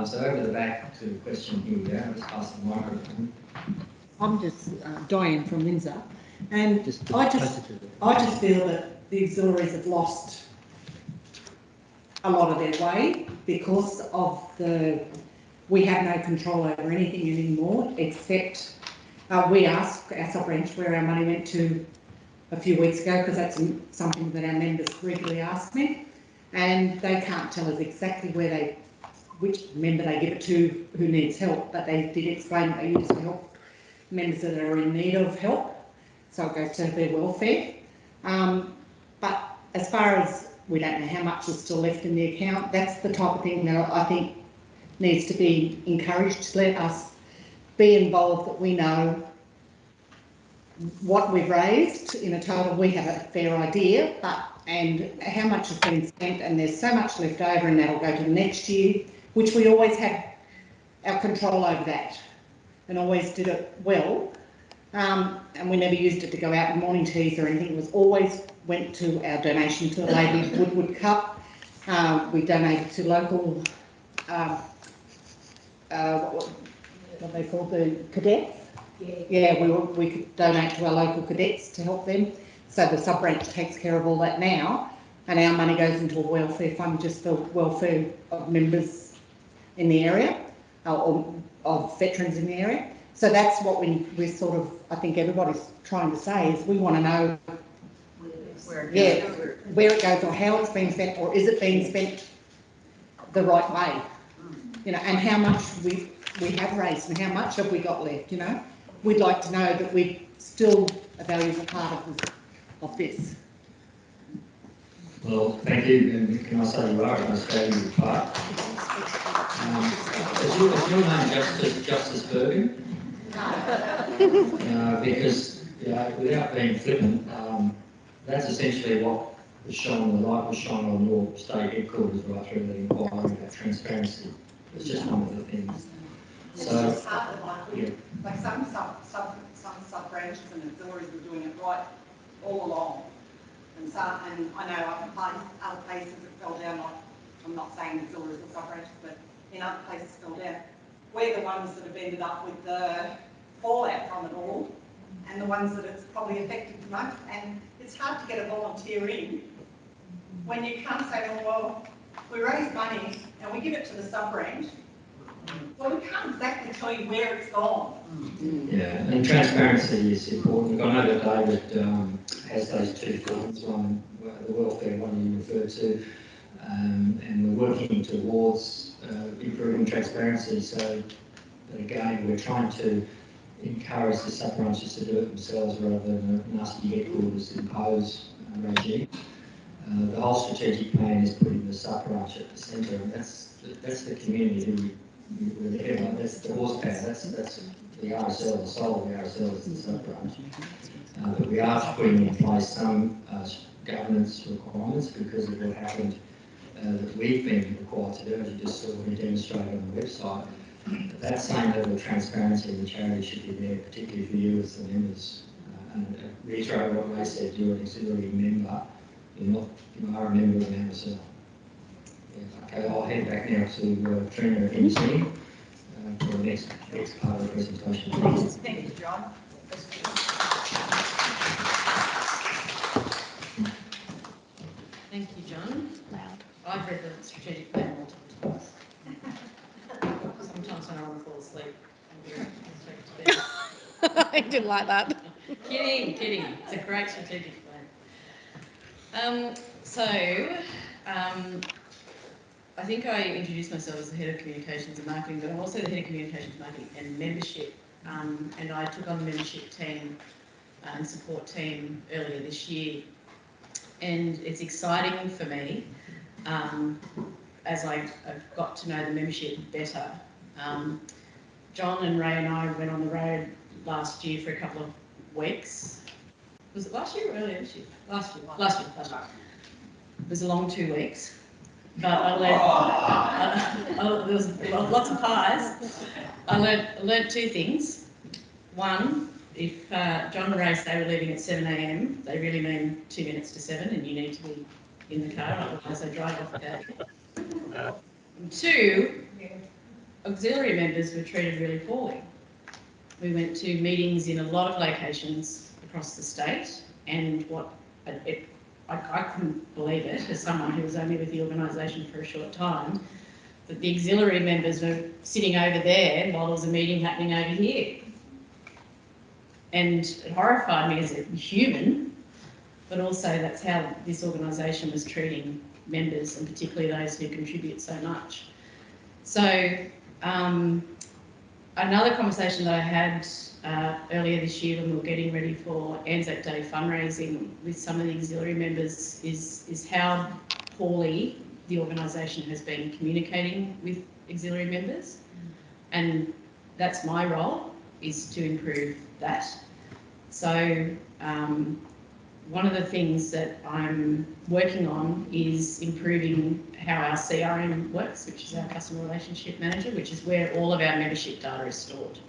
So over the back to the question, here we go. Let's pass the microphone. I'm just Diane from Windsor, and I just feel that the auxiliaries have lost a lot of their way because of we have no control over anything anymore, except we ask our sub-branch where our money went to a few weeks ago, because that's something that our members regularly ask me, and they can't tell us exactly which member they give it to who needs help, but they did explain that they use it to help members that are in need of help, so it goes to their welfare. But as far as we don't know how much is still left in the account, that's the type of thing that I think needs to be encouraged, to let us be involved, that we know what we've raised in a total. We have a fair idea, and how much has been spent, and there's so much left over, and that'll go to the next year, which we always had our control over that and always did it well. And we never used it to go out in morning teas or anything. It was always went to our donation to the Lady Woodward Cup. We donated to local, what they call the cadets. Yeah, we could donate to our local cadets to help them. So the sub-branch takes care of all that now, and our money goes into a welfare fund just for welfare of members in the area, or of veterans in the area. So that's what we're sort of, I think everybody's trying to say, is we want to know where it goes, or how it's being spent, or is it being spent the right way, you know, and how much we have raised and how much have we got left, you know. We'd like to know that we're still a valuable part of this. Well, thank you, and can I say you are an Australian part? Is your name Justice Bergen? Because without being flippant, that's essentially what was shown, the light was shone on your state headquarters right through that inquiry about transparency. It's just one of the things. It's So, just hard to like some sub-branches and auxiliaries were doing it right all along. And I know other places that fell down, like, I'm not saying auxiliaries or sub-branches, but in other places fell down. We're the ones that have ended up with the fallout from it all, and the ones that it's probably affected the most. And it's hard to get a volunteer in when you can't say, well, we raise money and we give it to the sub-branch. Well, we can't exactly tell you where it's gone. yeah, and transparency is important. I know that David has those 2 funds, one, the welfare one you referred to, and we're working towards improving transparency. So again, we're trying to encourage the sub-branches to do it themselves rather than a nasty headquarters impose regime. The whole strategic plan is putting the sub-branch at the centre, and that's the community who we're there by. That's the horsepower. That's the RSL, the soul of the RSL is the sub-branch. But we are putting in place some governance requirements because of what happened that we've been required to do, as you just saw when you demonstrated on the website. That same level of transparency in the charity should be there, particularly for you as the members. And reiterate what Ray said, you're an auxiliary member, you are a member of the RSL. Yeah, okay, I'll head back now to Trina and Jenny for the next part of the presentation. Thank you, John. Thank you, John. Loud. I've read the strategic plan multiple times. Sometimes when I want to fall asleep, I'm very I didn't like that. kidding. It's a great strategic plan. I think I introduced myself as the Head of Communications and Marketing, but I'm also the Head of Communications, Marketing and Membership. And I took on the membership team and support team earlier this year. And it's exciting for me as I've got to know the membership better. John and Ray and I went on the road last year for a couple of weeks. Was it last year or earlier this year? Last year. It was a long 2 weeks. But I learned, there was lots of pies. I learned two things. One, if John and Ray say we're leaving at 7 a.m, they really mean 2 minutes to 7 and you need to be in the car, otherwise they drive off without you. And two, auxiliary members were treated really poorly. We went to meetings in a lot of locations across the state, and I couldn't believe it, as someone who was only with the organisation for a short time, that the auxiliary members were sitting over there while there was a meeting happening over here. And it horrified me as a human, but also that's how this organisation was treating members, and particularly those who contribute so much. So another conversation that I had earlier this year when we were getting ready for Anzac Day fundraising with some of the auxiliary members is how poorly the organisation has been communicating with auxiliary members, and that's my role, is to improve that. So one of the things that I'm working on is improving how our CRM works, which is our Customer Relationship Manager, which is where all of our membership data is stored.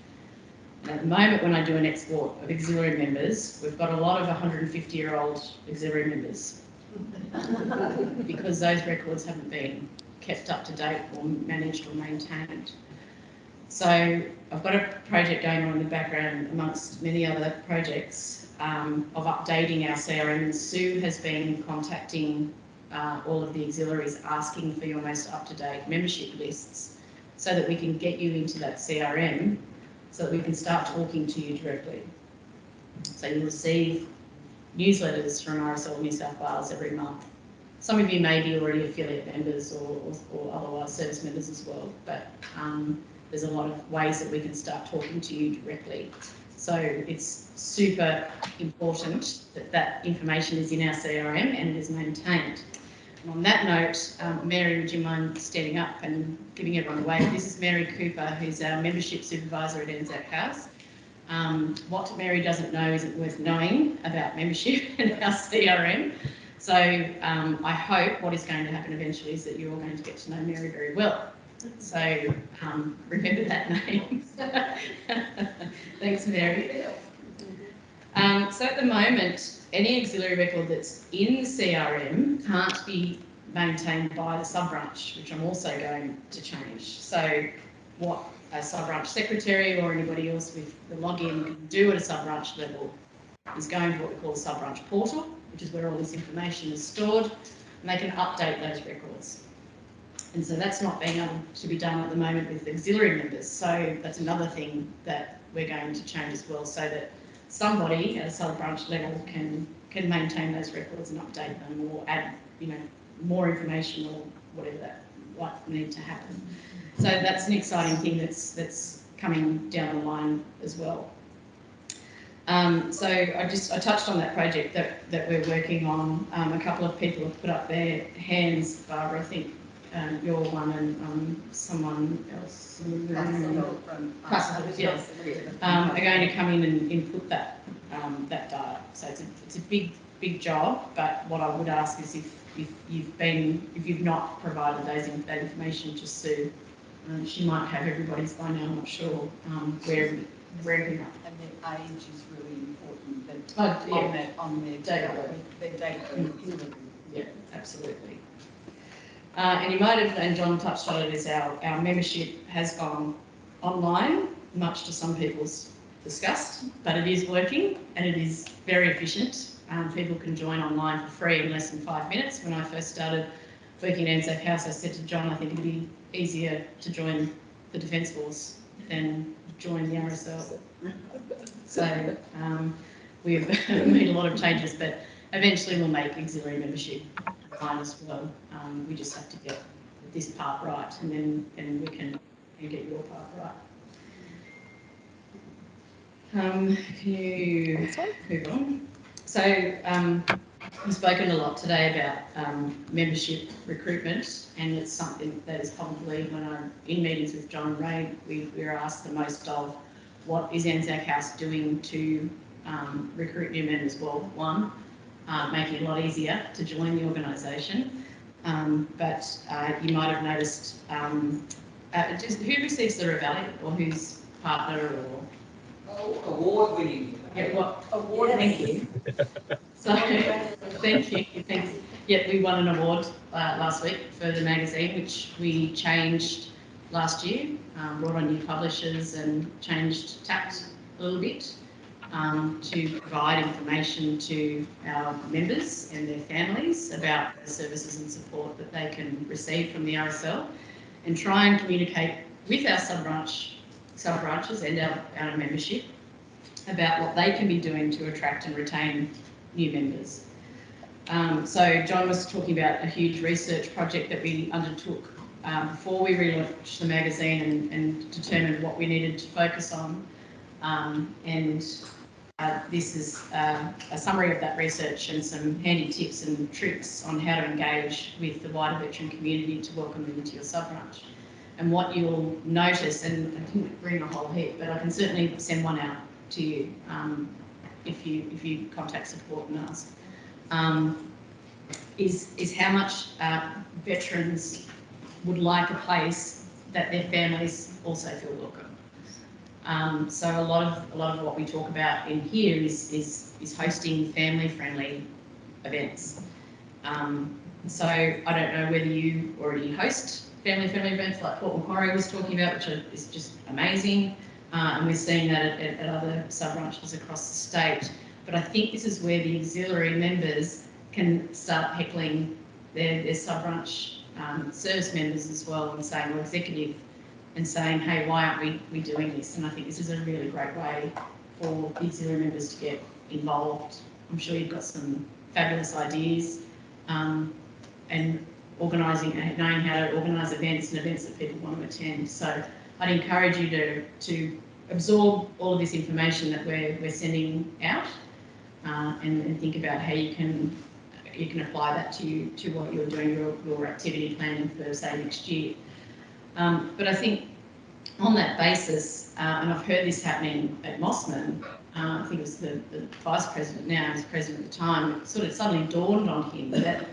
And at the moment, when I do an export of auxiliary members, we've got a lot of 150-year-old auxiliary members because those records haven't been kept up to date or managed or maintained. So I've got a project going on in the background amongst many other projects of updating our CRM, and Sue has been contacting all of the auxiliaries asking for your most up-to-date membership lists so that we can get you into that CRM so that we can start talking to you directly. So you'll receive newsletters from RSL New South Wales every month. Some of you may be already affiliate members or otherwise service members as well, but there's a lot of ways that we can start talking to you directly. So it's super important that that information is in our CRM and it is maintained. And on that note, Mary, would you mind standing up and giving everyone a wave? This is Mary Cooper, who's our membership supervisor at Anzac House. What Mary doesn't know isn't worth knowing about membership and our CRM. So I hope what is going to happen eventually is that you're all going to get to know Mary very well. So remember that name. Thanks, Mary. So at the moment, any auxiliary record that's in the CRM can't be maintained by the sub-branch, which I'm also going to change. So what a sub-branch secretary or anybody else with the login can do at a sub-branch level is going to what we call the sub-branch portal, which is where all this information is stored, and they can update those records. And so that's not being able to be done at the moment with auxiliary members. So that's another thing that we're going to change as well, so that somebody at a sub-branch level can maintain those records and update them, or add, more information or whatever that might need to happen. So that's an exciting thing that's coming down the line as well. So I touched on that project that we're working on. A couple of people have put up their hands. Barbara, I think you're one, and someone else in the room, yes, are going to come in and input that data. So it's a big job. But what I would ask is if you've not provided that information to Sue, she might have everybody's by now. I'm not sure where and their age is really important. On their data. Yeah, absolutely. And you might have, and John touched on it, is our membership has gone online, much to some people's disgust, but it is working and it is very efficient. People can join online for free in less than 5 minutes. When I first started working in Anzac House, I said to John, I think it'd be easier to join the Defence Force than join the RSL. So we've made a lot of changes, but eventually we'll make auxiliary membership fine as well. We just have to get this part right, and then we can get your part right. Can you move on? So we've spoken a lot today about membership recruitment, and it's something that is probably, when I'm in meetings with John and Ray, we're asked the most of what is Anzac House doing to recruit new members. Well, one, making it a lot easier to join the organisation, but you might have noticed just who receives the Revalia, or whose partner, or award-winning. Yeah, what award? Thank you. So, thank you. Thanks. Yeah, we won an award last week for the magazine, which we changed last year, brought on new publishers and changed tact a little bit to provide information to our members and their families about the services and support that they can receive from the RSL, and try and communicate with our sub-branches and our membership about what they can be doing to attract and retain new members. So John was talking about a huge research project that we undertook before we relaunched the magazine and determined what we needed to focus on. This is a summary of that research and some handy tips and tricks on how to engage with the wider veteran community to welcome them into your sub-branch. And what you'll notice, and I didn't bring a whole heap, but I can certainly send one out to you if you contact support and ask, is how much veterans would like a place that their families also feel welcome. So a lot of what we talk about in here is hosting family-friendly events. So I don't know whether you already host family-friendly events like Port Macquarie was talking about, which is just amazing. And we're seeing that at other sub-branches across the state. But I think this is where the auxiliary members can start heckling their sub-branch service members as well, and saying, or executive, and saying, hey, why aren't we doing this? And I think this is a really great way for the auxiliary members to get involved. I'm sure you've got some fabulous ideas, and knowing how to organise events and events that people want to attend. So I'd encourage you to absorb all of this information that we're sending out, and think about how you can apply that to what you're doing, your activity planning for, say, next year. But I think on that basis, and I've heard this happening at Mossman, I think it was the vice president now, as president at the time, it sort of suddenly dawned on him that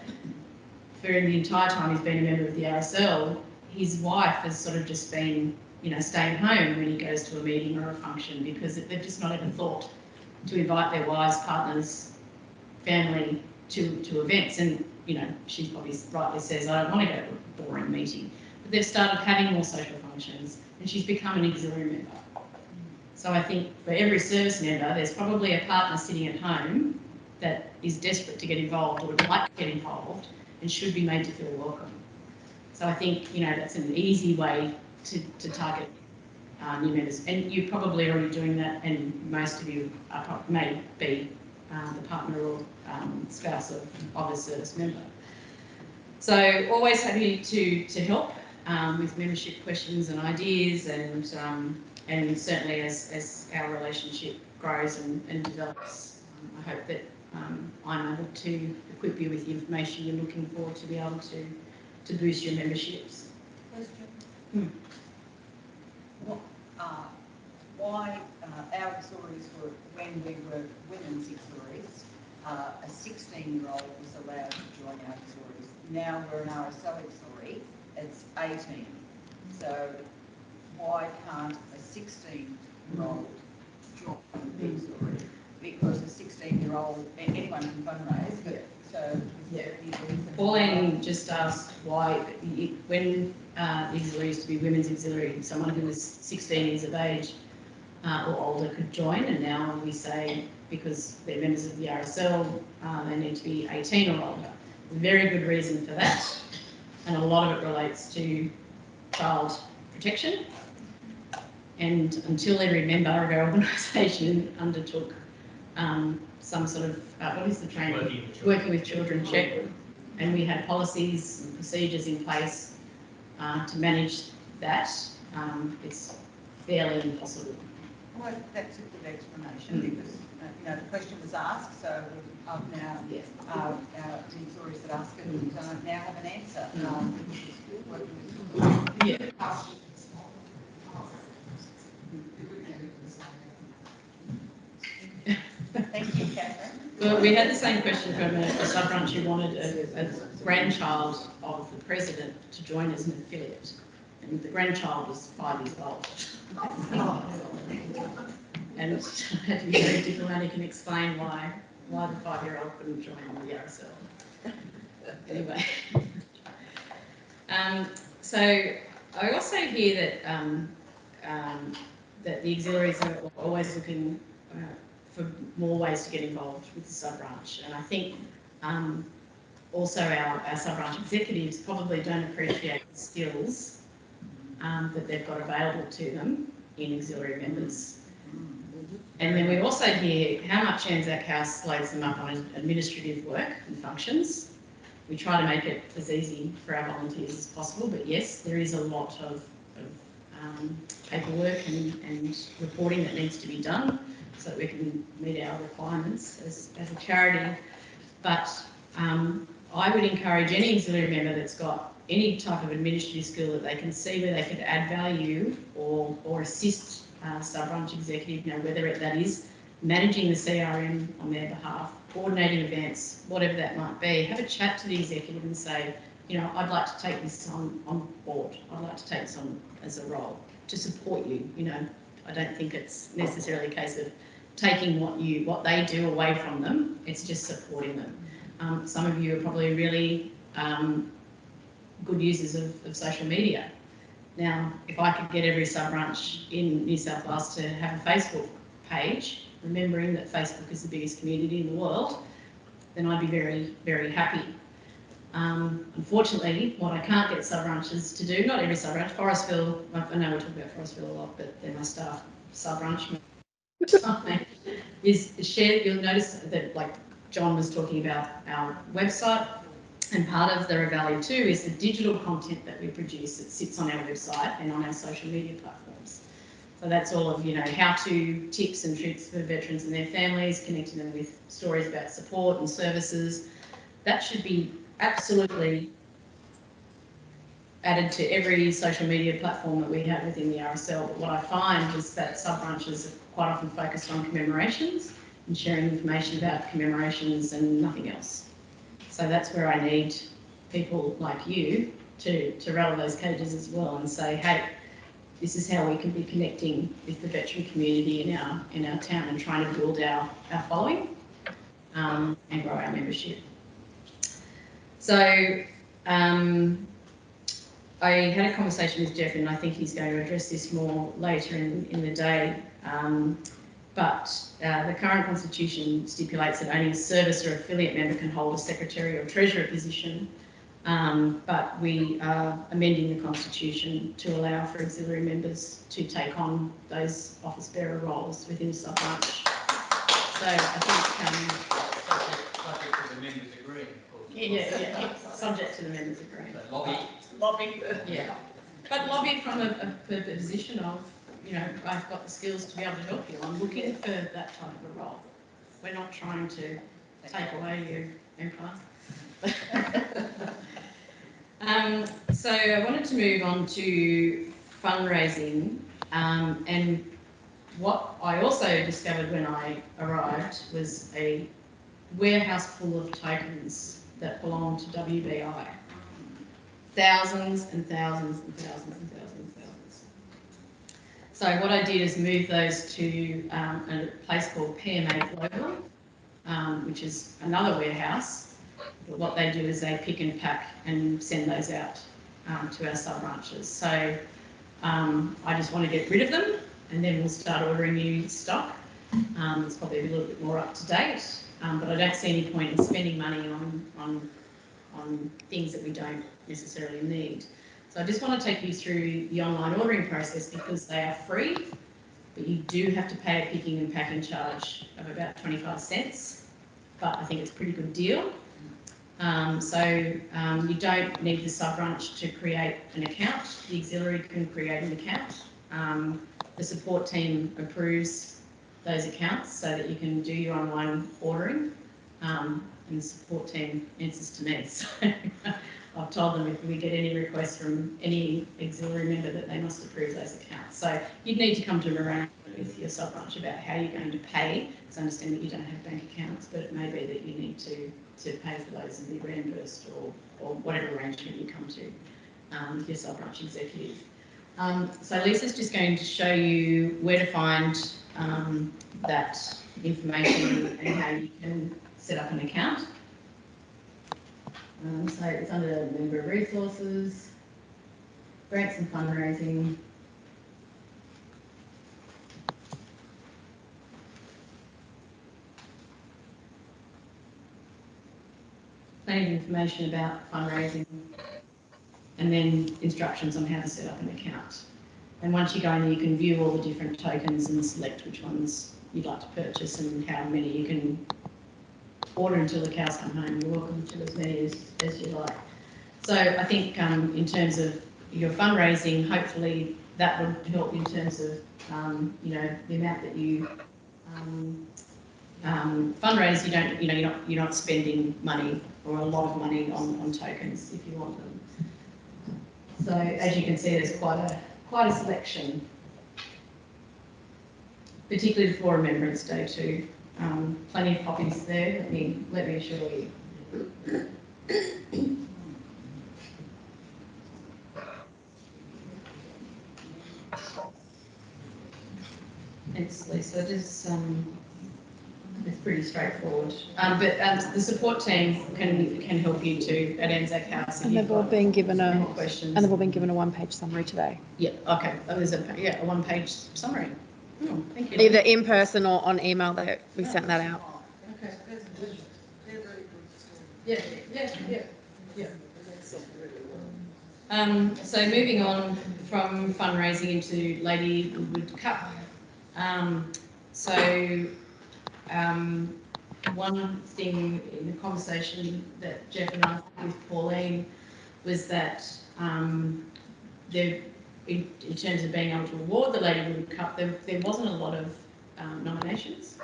for the entire time he's been a member of the RSL, his wife has sort of just been, staying home when he goes to a meeting or a function, because they've just not even thought to invite their wives, partners, family to events. And, she probably rightly says, I don't want to go to a boring meeting. But they've started having more social functions, and she's become an auxiliary member. So I think for every service member, there's probably a partner sitting at home that is desperate to get involved or would like to get involved and should be made to feel welcome. So I think, that's an easy way to target new members. And you're probably already doing that, and most of you may be the partner or spouse of a service member. So always happy to help with membership questions and ideas, and certainly as our relationship grows and develops, I hope that I'm able to equip you with the information you're looking for to be able to boost your memberships. Question. Why our auxiliaries were, when we were women's auxiliaries, a 16-year-old was allowed to join our auxiliaries. Now we're an RSL auxiliary, it's 18. So why can't a 16-year-old join the auxiliary? Because a 16-year-old, anyone can fundraise, but so is there any reason? Pauline just asked why, when the auxiliary used to be women's auxiliary, someone who was 16 years of age or older could join, and now we say because they're members of the RSL, they need to be 18 or older. Very good reason for that, and a lot of it relates to child protection. And until every member of our organisation undertook some sort of, what is the training? Working with children check, and we had policies and procedures in place to manage that, it's fairly impossible. Well, that's a good explanation because you know the question was asked, so I've now our auxiliaries that ask it now have an answer. Thank you, Catherine. Well, we had the same question from a sub-branch who wanted a grandchild of the president to join as an affiliate, and the grandchild was 5 years old. And I had to be very diplomatic and explain why the 5-year-old couldn't join the RSL. Anyway, so I also hear that that the auxiliaries are always looking for more ways to get involved with the sub-branch, and I think also our sub-branch executives probably don't appreciate the skills that they've got available to them in auxiliary members. And then we also hear how much Anzac House loads them up on administrative work and functions. We try to make it as easy for our volunteers as possible, but yes, there is a lot of paperwork and reporting that needs to be done so that we can meet our requirements as a charity. But I would encourage any auxiliary member that's got any type of administrative skill that they can see where they could add value or assist sub-branch executive, you know, whether that is managing the CRM on their behalf, coordinating events, whatever that might be, have a chat to the executive and say, you know, I'd like to take this on board. I'd like to take this on as a role to support you. You know, I don't think it's necessarily a case of taking what they do away from them. It's just supporting them. Some of you are probably really good users of social media. Now, if I could get every sub-branch in New South Wales to have a Facebook page, remembering that Facebook is the biggest community in the world, then I'd be very, very happy. Unfortunately, what I can't get sub-branches to do, not every sub-branch, Forestville, I know we talk about Forestville a lot, but they're my staff sub-branch, is share. You'll notice that, like John was talking about our website, and part of the value too is the digital content that we produce that sits on our website and on our social media platforms. So that's all of, you know, how-to tips and tricks for veterans and their families, connecting them with stories about support and services. That should be absolutely added to every social media platform that we have within the RSL. But what I find is that sub-branches are quite often focused on commemorations and sharing information about commemorations and nothing else. So that's where I need people like you to rattle those cages as well and say, hey, this is how we can be connecting with the veteran community in our town and trying to build our following and grow our membership. So I had a conversation with Jeff, and I think he's going to address this more later in the day. But the current constitution stipulates that only a service or affiliate member can hold a secretary or treasurer position. But we are amending the constitution to allow for auxiliary members to take on those office bearer roles within the sub-branch. So I think subject to the members agreeing, of course. Yeah, subject to the members agreeing. Lobby. Lobby, yeah. But lobby from a position of, you know, I've got the skills to be able to help you. I'm looking for that type of a role. We're not trying to take away your empire. So I wanted to move on to fundraising, and what I also discovered when I arrived was a warehouse full of tokens that belong to WBI. Thousands and thousands and thousands and thousands and thousands. So what I did is move those to a place called PMA Global, which is another warehouse. But what they do is they pick and pack and send those out to our sub-branches. So I just want to get rid of them, and then we'll start ordering new stock. It's probably a little bit more up to date, but I don't see any point in spending money on things that we don't necessarily need. So I just want to take you through the online ordering process because they are free, but you do have to pay a picking and packing charge of about 25 cents, but I think it's a pretty good deal. You don't need the sub-branch to create an account. The auxiliary can create an account. The support team approves those accounts so that you can do your online ordering, and the support team answers to me. So I've told them if we get any requests from any auxiliary member that they must approve those accounts. So you'd need to come to an arrangement with your sub-branch about how you're going to pay, because I understand that you don't have bank accounts, but it may be that you need to pay for those and be reimbursed, or whatever arrangement you come to with your sub-branch executive. So Lisa's just going to show you where to find that information and how you can set up an account. So it's under member resources, grants and fundraising. Plenty of information about fundraising, and then instructions on how to set up an account. And once you go in, you can view all the different tokens and select which ones you'd like to purchase and how many you can order until the cows come home. You're welcome to as many as you like. So I think in terms of your fundraising, hopefully that would help in terms of you know, the amount that you fundraise. You're not spending money or a lot of money on tokens if you want them. So as you can see, there's quite a selection, particularly for Remembrance Day too. Plenty of copies there. Let me assure you. Thanks, Lisa. It's pretty straightforward. But the support team can help you too at Anzac House. And they've all been given a questions. And they've all been given a one-page summary today. Yeah. Okay. There's a one-page summary. Thank you. Either in person or on email. That we sent that out. Okay. Yeah. So moving on from fundraising into Lady Woodward Cup. One thing in the conversation that Jeff and I had with Pauline was that in terms of being able to award the Lady Woodward Cup, there wasn't a lot of nominations.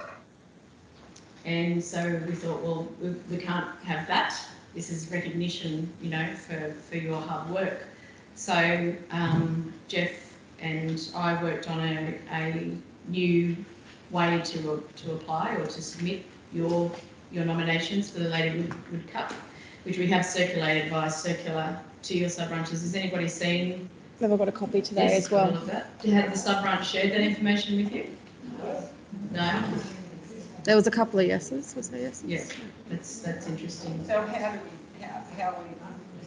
And so we thought, well, we can't have that. This is recognition, you know, for your hard work. So Jeff and I worked on a new way to apply or to submit your nominations for the Lady Woodward Cup, which we have circulated via circular to your sub-branches. Has anybody seen? They've all got a copy today as well. Have the sub-branch shared that information with you? No? There was a couple of yeses. Was there yeses? Yeah, that's interesting. So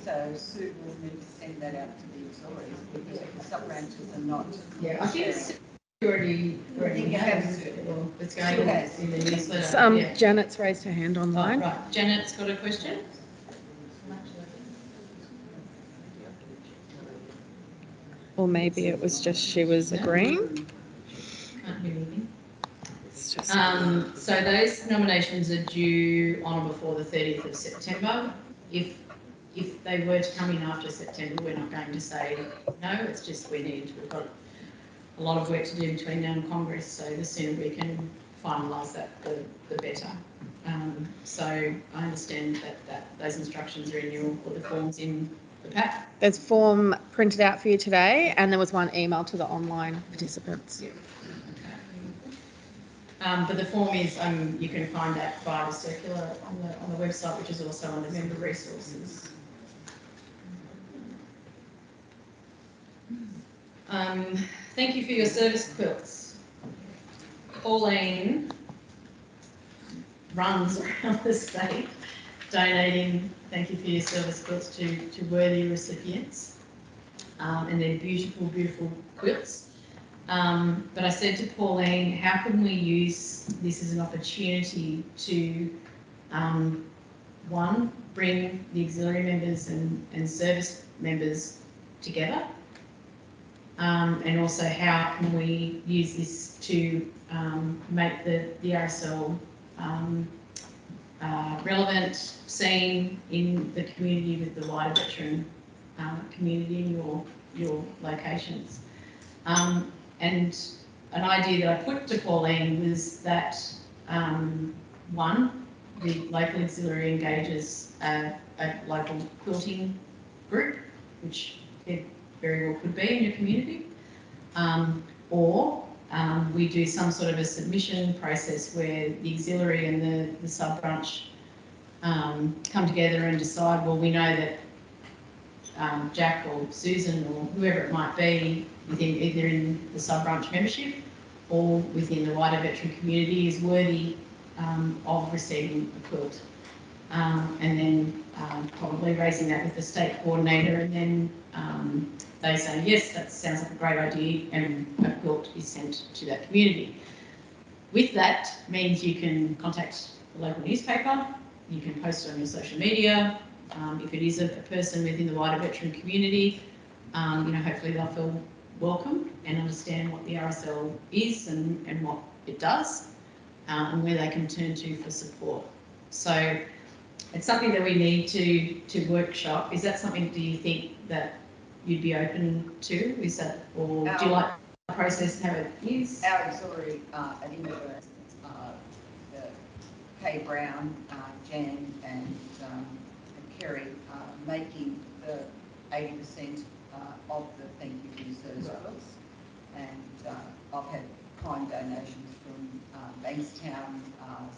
so Sue will need to send that out to the auxiliaries because the sub-branches are not. Yeah, I think it's already has. It's going in the newsletter. Yeah. Janet's raised her hand online. Oh, right. Janet's got a question. Or maybe it was just she was agreeing. Can't hear anything. It's just So those nominations are due on or before the 30th of September. if they were to come in after September, we're not going to say no. It's just we've got a lot of work to do between now and Congress. So the sooner we can finalise that, the better. So I understand that those instructions are in the forms in the pack. There's a form printed out for you today, and there was one email to the online participants. Yeah. Okay. But the form is, you can find that via the circular on the website, which is also under member resources. Thank you for your service quilts. Pauline runs around the state donating, thank you for your service quilts, to worthy recipients. And they're beautiful, beautiful quilts. But I said to Pauline, how can we use this as an opportunity to, one, bring the auxiliary members and service members together? And also, how can we use this to make the RSL relevant, seen in the community with the wider veteran community in your locations? And an idea that I put to Pauline was that, one, the local auxiliary engages a local quilting group, which it very well could be in your community, or we do some sort of a submission process where the auxiliary and the sub-branch come together and decide, well, we know that Jack or Susan or whoever it might be within either in the sub-branch membership or within the wider veteran community is worthy of receiving a quilt. And then probably raising that with the state coordinator, and then they say, yes, that sounds like a great idea, and a quilt is sent to that community. With that means you can contact the local newspaper, you can post it on your social media. If it is a person within the wider veteran community, hopefully they'll feel welcome and understand what the RSL is and what it does, and where they can turn to for support. So it's something that we need to workshop. Is that something, do you think, that you'd be open to? Is that, or do you like the process, how it is? Our auxiliary at Inverburn, Kay Brown, Jan and Kerry making the 80% of the thank you for your service quilts. And I've had kind donations from Bankstown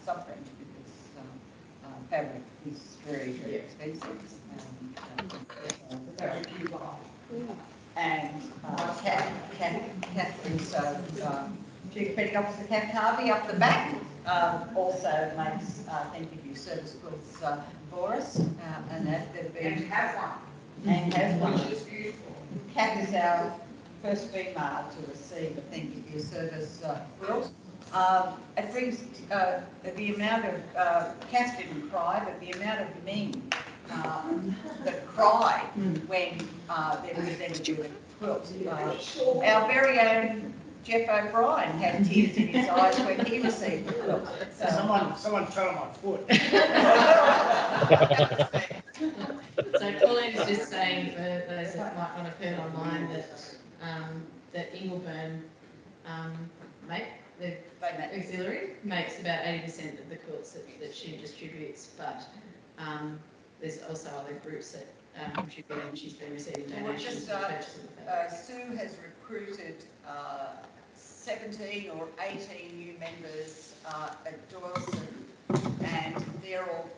sub-branch because fabric is very, very expensive. And Catherine, so Chief Petty Officer Kath Harvey up the back also makes thank you for your service quilts for us, and that they've been and have one. Which is beautiful. Kath is our first female to receive a thank you for your service quilt. It brings the amount of Kath didn't cry, but the amount of men that cry when they're presented with a quilt. Our very own Jeff O'Brien had tears in his eyes when he received the quilt. So someone fell on my foot. So Pauline is just saying, for those that might not have heard online, that Ingleburn the auxiliary makes about 80% of the quilts that she distributes, but there's also other groups that contribute, and she's been receiving donations. Sue has recruited 17 or 18 new members at Doyleson, and they're all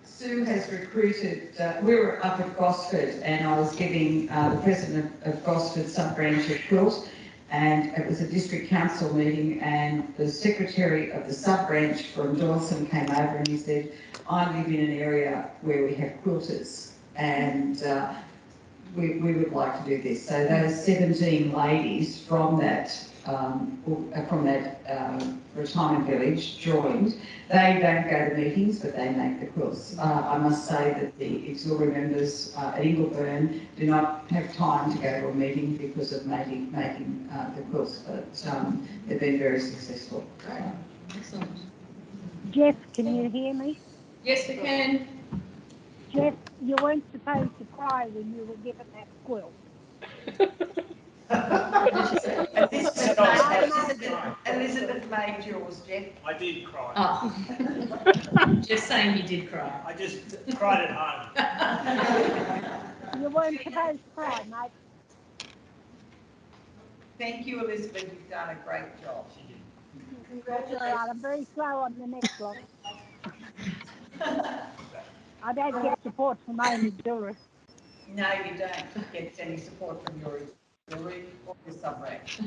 Sue has recruited, we were up at Gosford, and I was giving the president of Gosford sub-branch a quilt, and it was a district council meeting, and the secretary of the sub-branch from Doyleson came over and he said, I live in an area where we have quilters, and we would like to do this. So those 17 ladies from that retirement village joined. They don't go to meetings, but they make the quilts. I must say that the auxiliary members at Ingleburn do not have time to go to a meeting because of making the quilts, but they've been very successful. Great. Excellent. Jeff, can you hear me? Yes, we can. Jeff, you weren't supposed to cry when you were given that quilt. Elizabeth made yours, Jeff. I did cry. Oh. Just saying he did cry. I just cried at home. You weren't supposed to cry, mate. Thank you, Elizabeth. You've done a great job. Congratulations. I'm very slow on the next lot. I don't get support from my auxiliary. No, you don't get any support from your auxiliary or your sub-branch.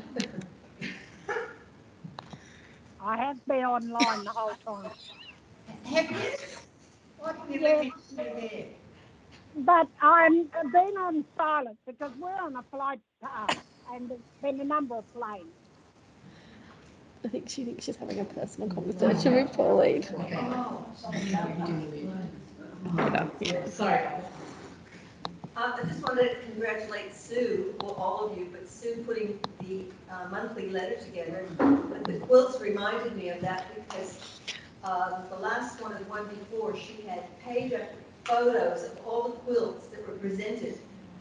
I have been online the whole time. Have you? Why didn't you let me be there? But I'm been on silent because we're on a flight path and there's been a number of planes. I think she thinks she's having a personal conversation with Pauline. Sorry. I just wanted to congratulate Sue, or all of you, but Sue putting the monthly letter together. But the quilts reminded me of that because the last one and the one before, she had page after photos of all the quilts that were presented.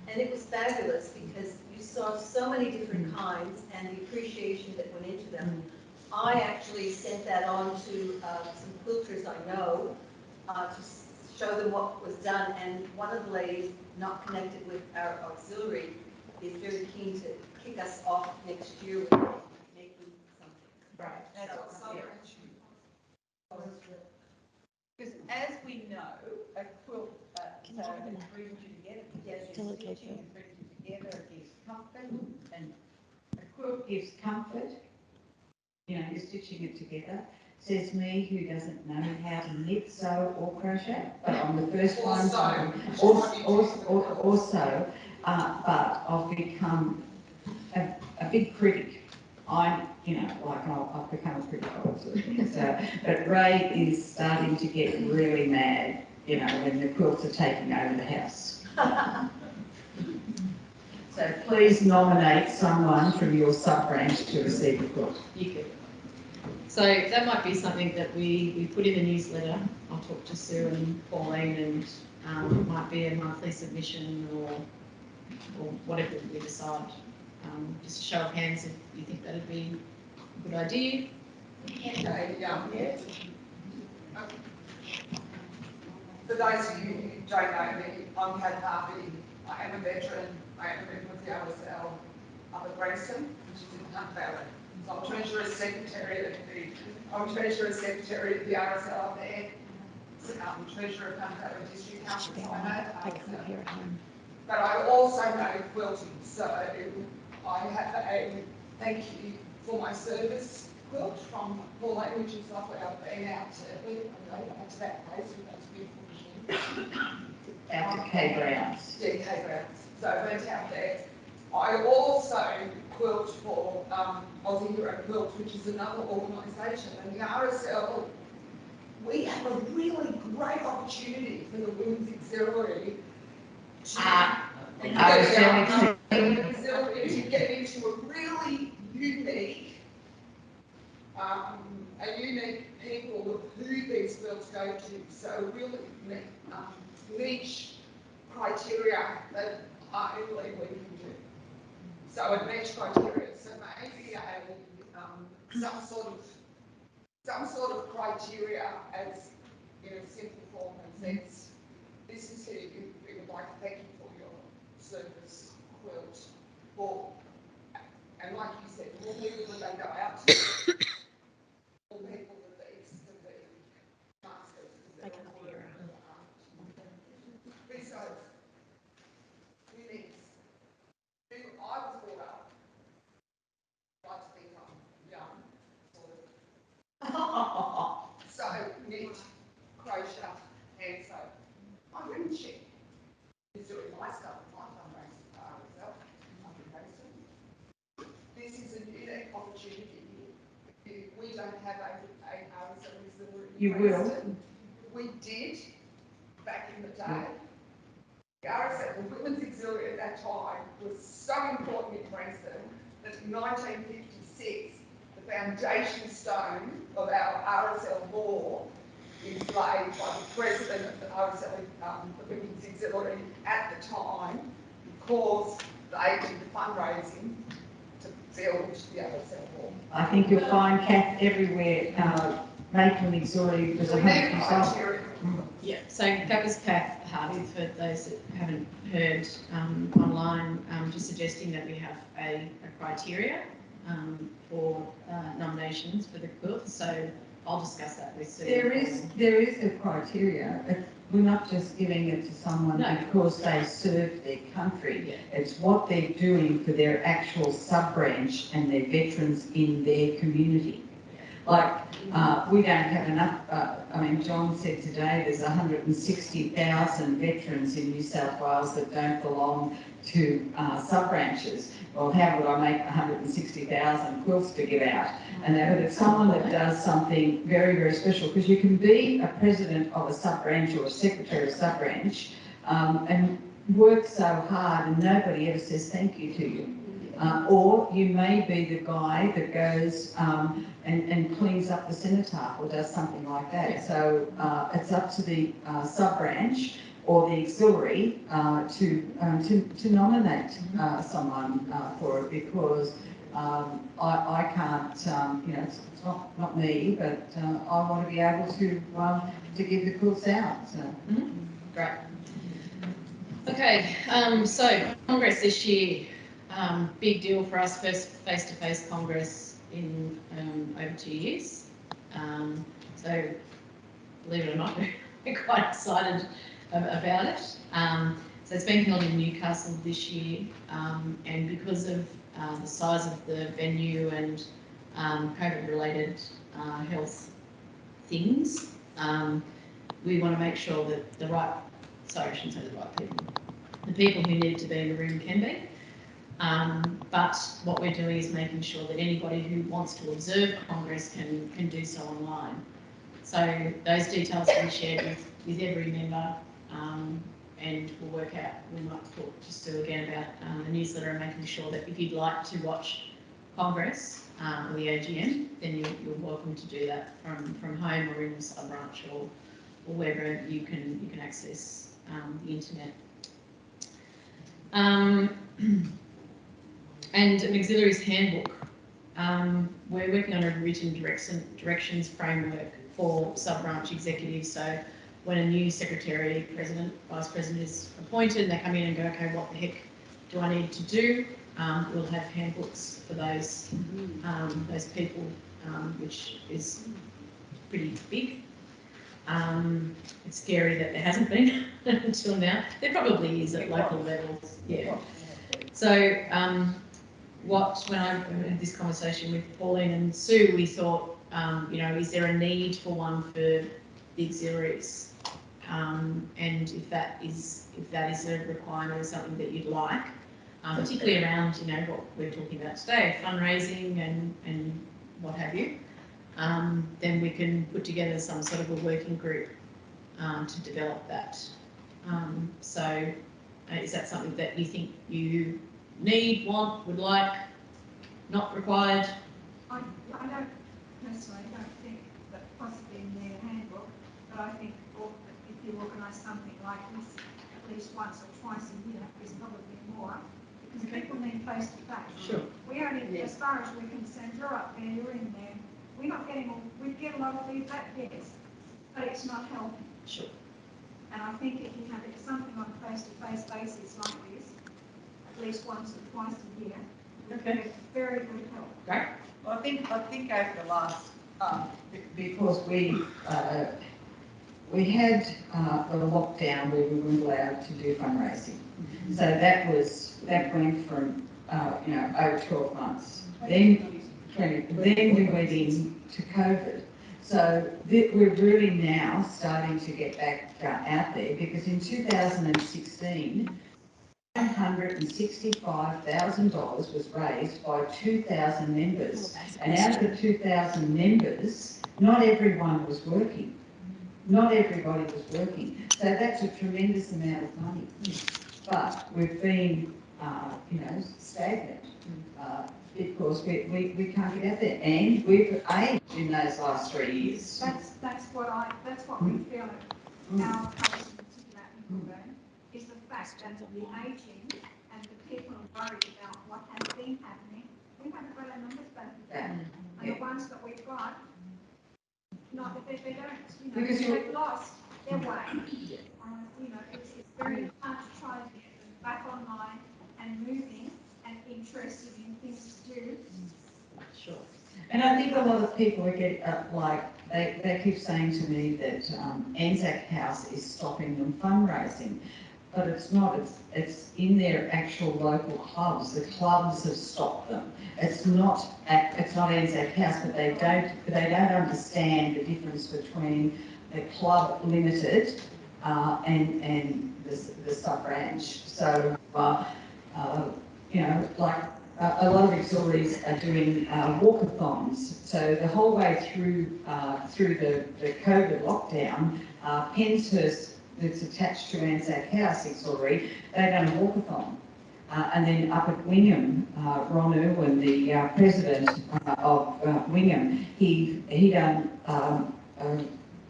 And it was fabulous because you saw so many different kinds and the appreciation that went into them. I actually sent that on to some quilters I know to show them what was done, and one of the ladies, not connected with our auxiliary, is very keen to kick us off next year with making something. Right. That's awesome. Because as we know, a quilt brings you together. Yes, stitching it brings you together. It gives comfort, and a quilt gives comfort. You know, you're stitching it together. Says me, who doesn't know how to knit, sew, or crochet. But on the first one, but I've become a big critic. I've become a critic also. So, but Ray is starting to get really mad, when the quilts are taking over the house. So please nominate someone from your sub-branch to receive the quilt. You could. So that might be something that we put in the newsletter. I'll talk to Sue and Pauline, and it might be a monthly submission or whatever we decide. Just a show of hands if you think that'd be a good idea. Okay, yes. For those of you who don't know me, I'm Kate Harvey. I am a veteran. I am a member of the RSL up at Branksome, which is in Hunt Valley. So I'm Treasurer Secretary of the RSL up there. Treasurer of Hunt Valley District Council. So I can't hear at home. But I also know quilting, so I have a thank you for my service quilt from Pauline, which is lovely. I've been out to that place with those beautiful machines. Out to K Browns. Yeah, K Browns. So I went out there. I also quilt for Aussie Hero Quilts, which is another organisation, and the RSL, we have a really great opportunity for the Women's Auxiliary to get into a really unique people of who these quilts go to. So really niche criteria that I believe we can do. So a niche criteria. So maybe some sort of criteria as in a simple form and says, this is who we would like to thank you for your service quilt. And like you said, more people that they go out to, more people that they can be masters. I can't hear her. Besides, uniques. I was brought up, like to think I'm young, so knit, crochet, hand sew. I'm really cheap. He's doing my stuff with my fundraising for RSL. This is a unique opportunity. We don't have a RSL auxiliary. You will. We did back in the day. The RSL, the Women's Auxiliary at that time, was so important in Frankston that in 1956, the foundation stone of our RSL law enslaved by the president of the RSL, the Women's Auxiliary at the time, because they did the fundraising to build the RSL Hall. I think you'll find Kath everywhere, making auxiliary was a hundred. Yeah, so that was Kath Harvey, for those that haven't heard online, just suggesting that we have a criteria for nominations for the quilt. So I'll discuss that with Sue. There is a criteria. We're not just giving it to someone because they serve their country. Yeah. It's what they're doing for their actual sub-branch and their veterans in their community. Like, we don't have enough, I mean, John said today there's 160,000 veterans in New South Wales that don't belong to sub-branches. Well, how would I make 160,000 quilts to give out? And but it's someone that does something very, very special, because you can be a president of a sub-branch or a secretary of a sub-branch and work so hard and nobody ever says thank you to you. Or you may be the guy that goes and cleans up the cenotaph or does something like that. So it's up to the sub-branch or the auxiliary to nominate someone for it, because I can't, you know, it's not me, but I want to be able to give the quilts out. So. Great. Okay, so Congress this year. Big deal for us, first face-to-face Congress in over 2 years. So, believe it or not, we're quite excited about it. So it's been held in Newcastle this year, and because of the size of the venue and COVID-related health things, we want to make sure that the right people who need to be in the room can be. But what we're doing is making sure that anybody who wants to observe Congress can do so online. So those details will be shared with every member, and we'll work out, we might talk to Stu again about the newsletter and making sure that if you'd like to watch Congress or the AGM, then you're welcome to do that from home or in the sub-branch or wherever you can access the internet. And an auxiliaries handbook. We're working on a written directions framework for sub-branch executives. So when a new secretary, president, vice president is appointed, they come in and go, okay, what the heck do I need to do? We'll have handbooks for those people, which is pretty big. It's scary that there hasn't been until now. There probably is at local levels, yeah. So when I had this conversation with Pauline and Sue, we thought, you know, is there a need for one for the auxiliaries? And if that is a requirement or something that you'd like, particularly around, you know, what we're talking about today, fundraising and what have you, then we can put together some sort of a working group to develop that. So is that something that you think you need, want, would like, not required? I don't personally think that possibly in their handbook, but I think if you organise something like this at least once or twice a year is probably more, because people need face to face. Sure. We only, as far as we're concerned, you're up there, you're in there. We're not getting, we get a lot of feedback, yes, but it's not helping. Sure. And I think if you have something on a face-to-face basis like this, at least once or twice a year, okay, very good help. Right. Well, I think over the last, because we had a lockdown where we weren't allowed to do fundraising, so that went from you know, over 12 months. Then we went into COVID. So we're really now starting to get back out there, because in 2016, $965,000 was raised by 2,000 members. And out of the 2,000 members, not everyone was working. Not everybody was working. So that's a tremendous amount of money. But we've been stagnant. Because we can't get out there, and we've aged in those last 3 years. That's what we feel at our place, in particular in Melbourne, is the fact that the ageing and the people are worried about what has been happening. We haven't got our numbers back again, and the ones that we've got, not that they don't, Because they've lost their way. It's very hard to try to get them back online and moving and interested in things to do. Sure. And I think a lot of people get they keep saying to me that Anzac House is stopping them fundraising, but it's not. It's in their actual local clubs. The clubs have stopped them. It's not Anzac House, but they don't understand the difference between the club limited and the sub branch. So a lot of auxiliaries are doing walkathons. So the whole way through the COVID lockdown, Penshurst, that's attached to Anzac House auxiliary, they've done a walkathon. And then up at Wingham, Ron Irwin, the president of Wingham, he done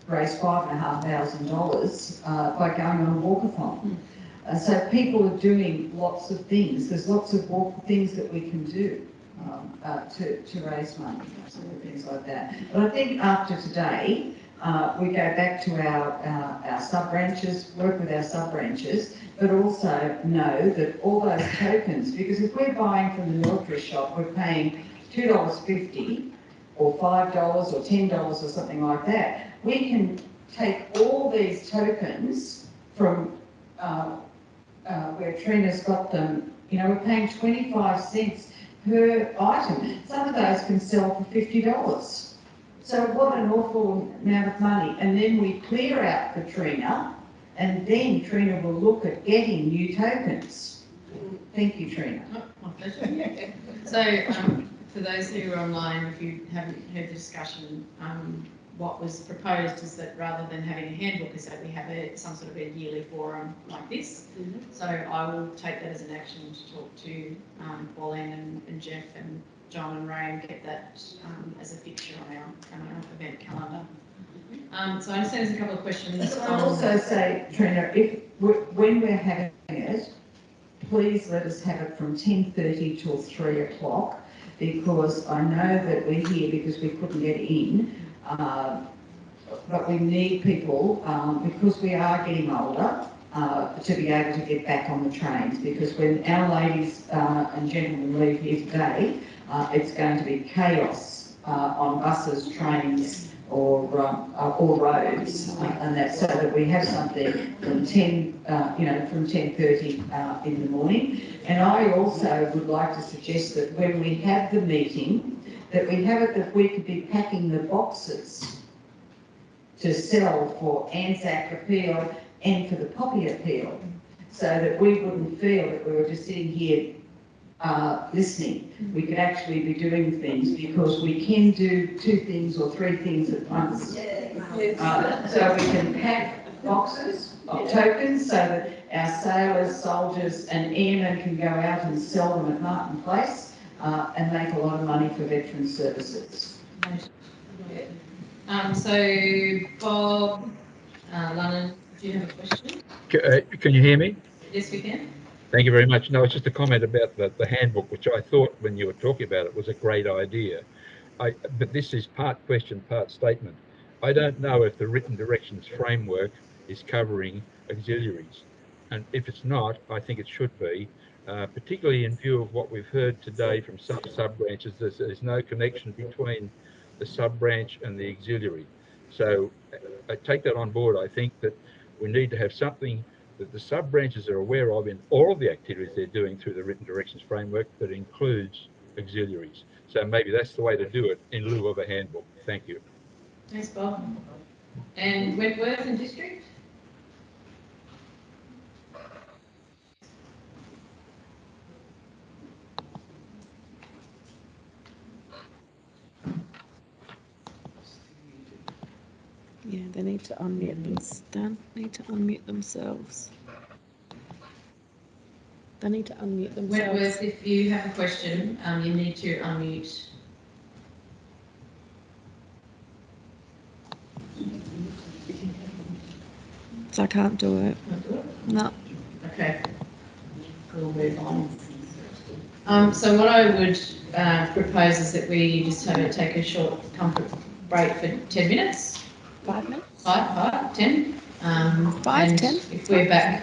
raised $5,500 by going on a walkathon. So people are doing lots of things. There's lots of things that we can do to raise money, things like that. But I think after today, we go back to our sub-branches, work with our sub-branches, but also know that all those tokens, because if we're buying from the military shop, we're paying $2.50 or $5 or $10 or something like that. We can take all these tokens from where Trina's got them, we're paying 25 cents per item. Some of those can sell for $50. So what an awful amount of money. And then we clear out for Trina, and then Trina will look at getting new tokens. Thank you, Trina. My pleasure. So for those who are online, if you haven't heard the discussion, what was proposed is that rather than having a handbook, is that we have some sort of a yearly forum like this. So I will take that as an action to talk to Pauline and Jeff and John and Ray and get that as a fixture on our event calendar. So I understand there's a couple of questions. I also say, Trina, when we're having it, please let us have it from 10:30 till 3 o'clock, because I know that we're here because we couldn't get in. But we need people, because we are getting older, to be able to get back on the trains, because when our ladies and gentlemen leave here today, it's going to be chaos on buses, trains or roads, and that, so that we have something from 10:30 in the morning. And I also would like to suggest that when we have the meeting, that we have it that we could be packing the boxes to sell for Anzac appeal and for the poppy appeal, so that we wouldn't feel that we were just sitting here listening. We could actually be doing things, because we can do 2 things or 3 things at once. So we can pack boxes of tokens so that our sailors, soldiers and airmen can go out and sell them at Martin Place, and make a lot of money for veteran services. So Bob, Lunnon, do you have a question? Can you hear me? Yes, we can. Thank you very much. No, it's just a comment about the handbook, which I thought when you were talking about it was a great idea. But this is part question, part statement. I don't know if the written directions framework is covering auxiliaries. And if it's not, I think it should be, particularly in view of what we've heard today from some sub-branches. There's no connection between the sub-branch and the auxiliary. So I take that on board. I think that we need to have something that the sub-branches are aware of in all of the activities they're doing through the written directions framework that includes auxiliaries. So maybe that's the way to do it in lieu of a handbook. Thank you. Thanks, Bob. And Wentworth and District? Yeah, they need to unmute themselves. They need to unmute themselves. Wentworth, if you have a question, you need to unmute. So I can't do it. No. Okay. We'll move on. So what I would propose is that we just take a short comfort break for 10 minutes. 5 minutes? 10. 5, 10. If we're back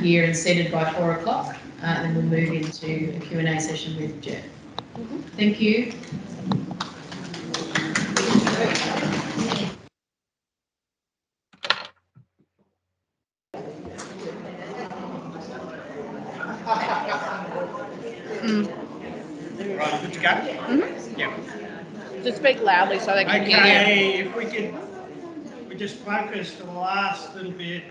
here and seated by 4 o'clock, then we'll move into a Q&A session with Jeff. Thank you. Right, good to go? Mm-hmm. Yeah. Just speak loudly so they can hear you. Okay, if we just focus for the last little bit.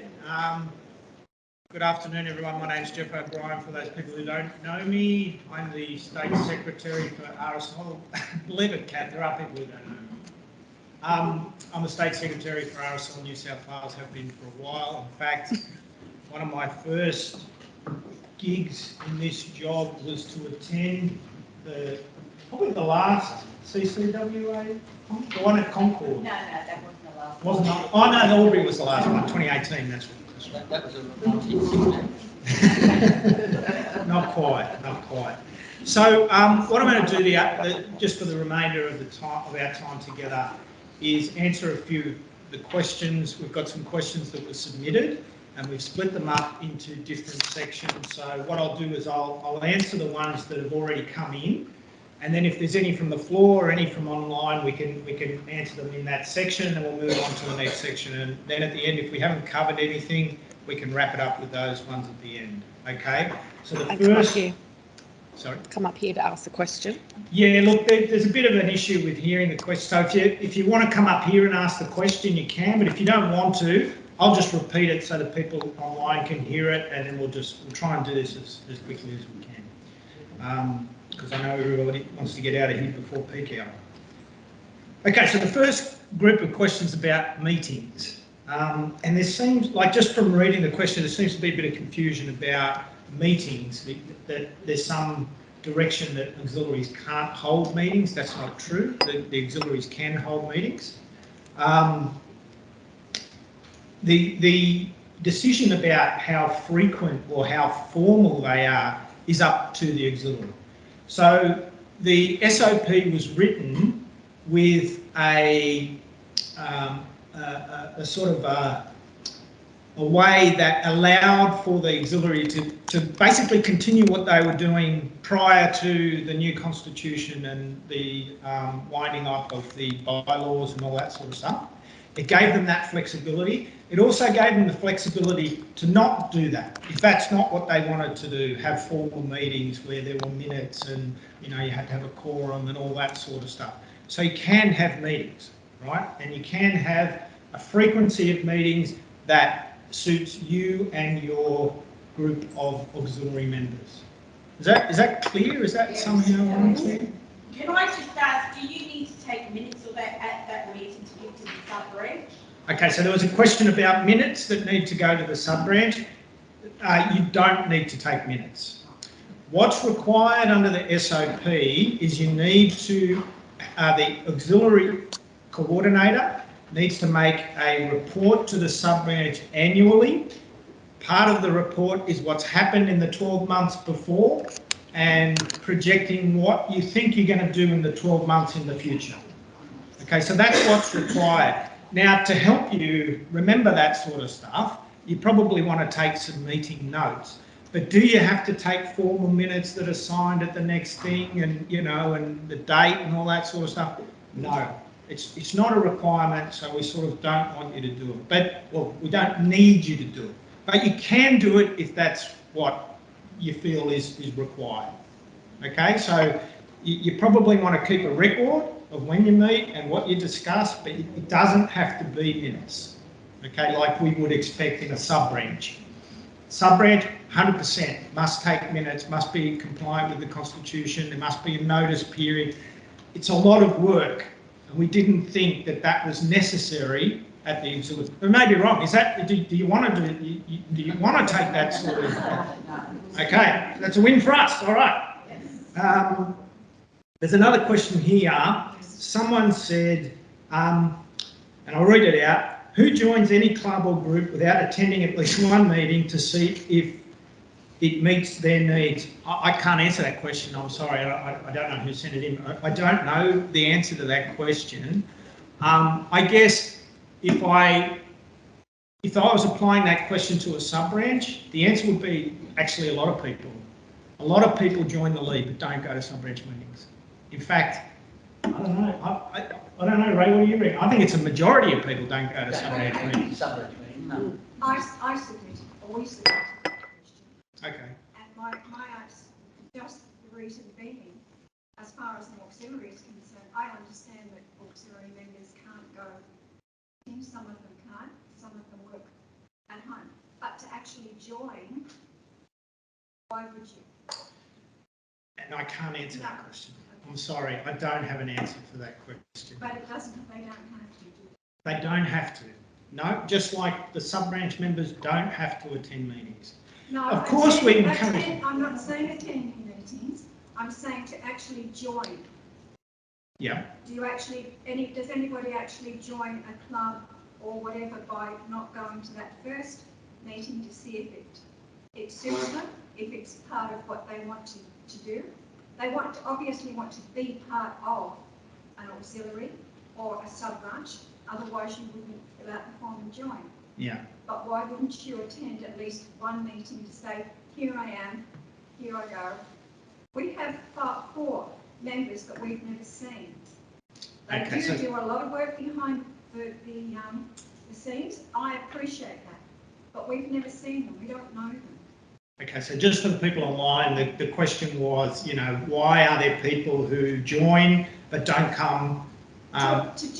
Good afternoon, everyone. My name's Jeff O'Brien. For those people who don't know me, I'm the State Secretary for RSL. Believe it, Kat, there are people who don't know me. I'm the State Secretary for RSL New South Wales, have been for a while. In fact, one of my first gigs in this job was to attend probably the last CCWA, the one at Concord. No, that wasn't the last one. Wasn't it? Oh no, the Albury was the last one, 2018, that's right. That was a 1960. Not quite. So what I'm going to do just for the remainder of our time together is answer a few of the questions. We've got some questions that were submitted and we've split them up into different sections. So what I'll do is I'll answer the ones that have already come in, and then if there's any from the floor or any from online, we can answer them in that section, and then we'll move on to the next section. And then at the end, if we haven't covered anything, we can wrap it up with those ones at the end. Okay? So the first. Sorry. Come up here to ask the question. Yeah, look, there's a bit of an issue with hearing the question. So if you want to come up here and ask the question, you can. But if you don't want to, I'll just repeat it so that people online can hear it, and then we'll try and do this as quickly as we can. Because I know everybody wants to get out of here before peak hour. Okay, so the first group of questions about meetings. And there seems, like just from reading the question, there seems to be a bit of confusion about meetings, that there's some direction that auxiliaries can't hold meetings. That's not true. The auxiliaries can hold meetings. The decision about how frequent or how formal they are is up to the auxiliary. So the SOP was written with a sort of a way that allowed for the auxiliary to basically continue what they were doing prior to the new constitution and the winding up of the bylaws and all that sort of stuff. It gave them that flexibility. It also gave them the flexibility to not do that. If that's not what they wanted to do, have formal meetings where there were minutes and you had to have a quorum and all that sort of stuff. So you can have meetings, right? And you can have a frequency of meetings that suits you and your group of auxiliary members. Is that clear? Is that somehow unclear? Can I just ask, do you need to take minutes of that at that meeting to give to the sub-branch? Okay, so there was a question about minutes that need to go to the sub-branch. You don't need to take minutes. What's required under the SOP is you need to, the auxiliary coordinator needs to make a report to the sub-branch annually. Part of the report is what's happened in the 12 months before and projecting what you think you're going to do in the 12 months in the future. Okay, so that's what's required. Now, to help you remember that sort of stuff, you probably want to take some meeting notes. But do you have to take formal minutes that are signed at the next thing and, and the date and all that sort of stuff? No, it's not a requirement, so we sort of don't want you to do it. But, well, we don't need you to do it. But you can do it if that's what you feel is required. Okay, so you probably want to keep a record of when you meet and what you discuss, but it doesn't have to be minutes, okay, like we would expect in a sub-branch. Sub-branch, 100%, must take minutes, must be compliant with the Constitution, there must be a notice period. It's a lot of work, and we didn't think that that was necessary at the auxiliary. We may be wrong. Is that? Do you want to do? Do you want to take that sort of? Okay, that's a win for us. All right. There's another question here. Someone said, and I'll read it out. Who joins any club or group without attending at least one meeting to see if it meets their needs? I can't answer that question. I'm sorry. I don't know who sent it in. I don't know the answer to that question. I guess if I was applying that question to a sub-branch, the answer would be actually a lot of people. A lot of people join the league but don't go to sub-branch meetings. In fact, I don't know. I don't know, Ray, what do you reckon? I think it's a majority of people don't go to sub-branch meetings. I submitted, always submitted that question. Okay. And my just the reason being, as far as an auxiliary is concerned, I understand that auxiliary members can't go in, some of them can't, some of them work at home. But to actually join, why would you? And I can't answer that question. I'm sorry, I don't have an answer for that question. But it doesn't, they don't have to do it. They don't have to. No, just like the sub-branch members don't have to attend meetings. No, of course we encourage. I'm not saying attending meetings, I'm saying to actually join. Yeah. Do you actually, does anybody actually join a club or whatever by not going to that first meeting to see if it suits them, if it's part of what they want to do? They obviously want to be part of an auxiliary or a sub-branch, otherwise you wouldn't fill out the form and join. Yeah. But why wouldn't you attend at least one meeting to say, here I am, here I go? We have 4 members that we've never seen. They do a lot of work behind the scenes. I appreciate that, but we've never seen them. We don't know them. Okay, so just for the people online, the question was, why are there people who join but don't come? Just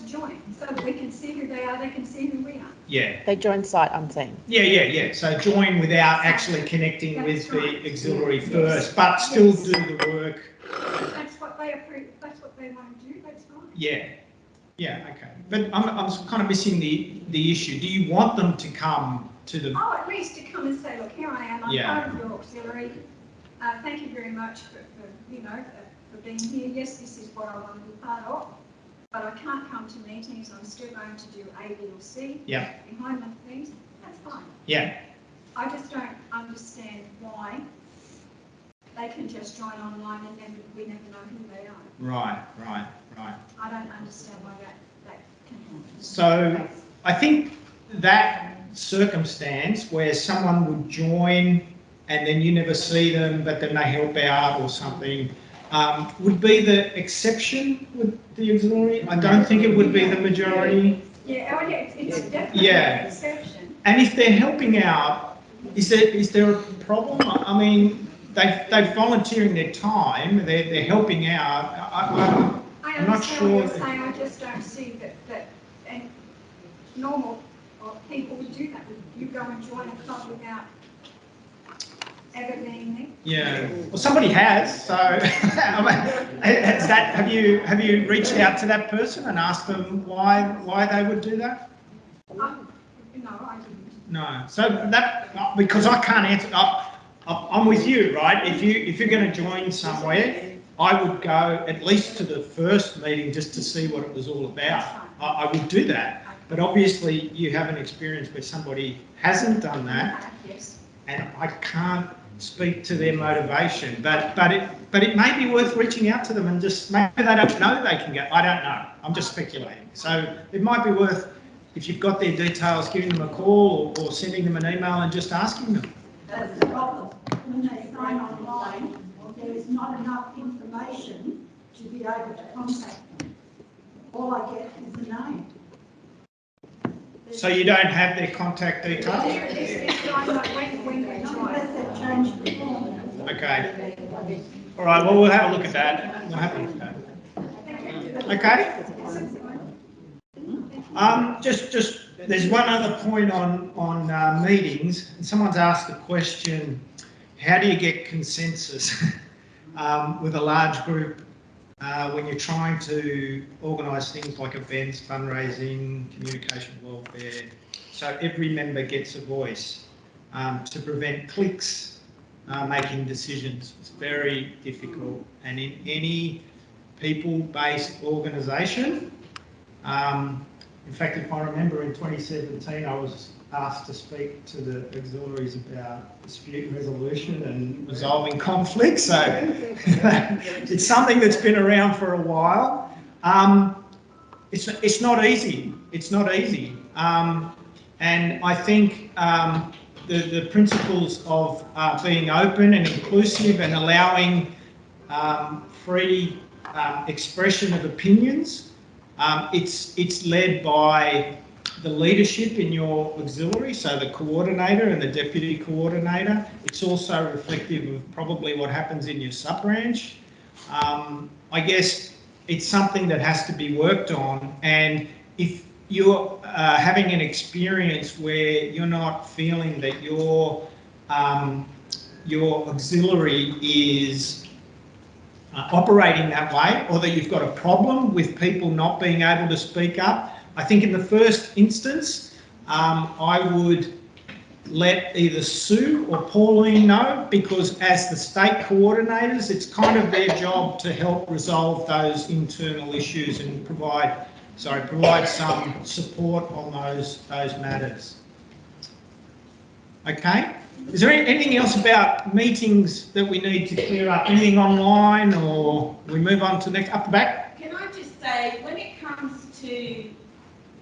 join, so that we can see who they are, they can see who we are. Yeah. They join sight unseen. Yeah. So join without actually connecting with the auxiliary first, but still do the work. That's what they approve. That's what they want to do. That's fine. Yeah. Okay. But I'm kind of missing the issue. Do you want them to come to the? Oh, at least to come and say, look, here I am. I'm part of your auxiliary. Thank you very much for being here. Yes, this is what I want to be part of, but I can't come to meetings. I'm still going to do A, B, or C. Yeah. Behind the things. That's fine. Yeah. I just don't understand why they can just join online and we never know who they are. Right. I don't understand why that can happen. So I think that circumstance where someone would join and then you never see them, but then they help out or something, would be the exception with the auxiliary. I don't think it would be the majority. Yeah, it's definitely an exception. And if they're helping out, is there a problem? I mean, they're volunteering their time. They're helping out. I'm not sure. What you're saying. I just don't see that and normal people would do that. You go and join a club without ever being there. Yeah. Well, somebody has. So, have you reached out to that person and asked them why they would do that? No, I didn't. No. So that because I can't answer. I'm with you, right? If you're going to join somewhere, I would go at least to the first meeting just to see what it was all about. I would do that. But obviously, you have an experience where somebody hasn't done that, and I can't speak to their motivation. But it may be worth reaching out to them and just maybe they don't know they can go. I don't know. I'm just speculating. So it might be worth, if you've got their details, giving them a call or sending them an email and just asking them. That's the problem. When they sign online, there is not enough information to be able to contact them. All I get is the name. So you don't have their contact details? Okay. All right, well, we'll have a look at that. Okay. Just there's one other point on meetings. Someone's asked the question, how do you get consensus with a large group when you're trying to organise things like events, fundraising, communication welfare, so every member gets a voice, to prevent cliques making decisions. It's very difficult, and in any people-based organisation, in fact, if I remember in 2017, I was asked to speak to the auxiliaries about dispute resolution and resolving conflicts. So it's something that's been around for a while. It's not easy. It's not easy. And I think the principles of being open and inclusive and allowing free expression of opinions, it's led by the leadership in your auxiliary, so the coordinator and the deputy coordinator. It's also reflective of probably what happens in your sub-branch. I guess it's something that has to be worked on, and if you're having an experience where you're not feeling that your auxiliary is operating that way, or that you've got a problem with people not being able to speak up, I think in the first instance, I would let either Sue or Pauline know, because as the state coordinators, it's kind of their job to help resolve those internal issues and provide some support on those matters. Okay? Is there anything else about meetings that we need to clear up? Anything online, or we move on to the next, up the back? Can I just say, when it comes to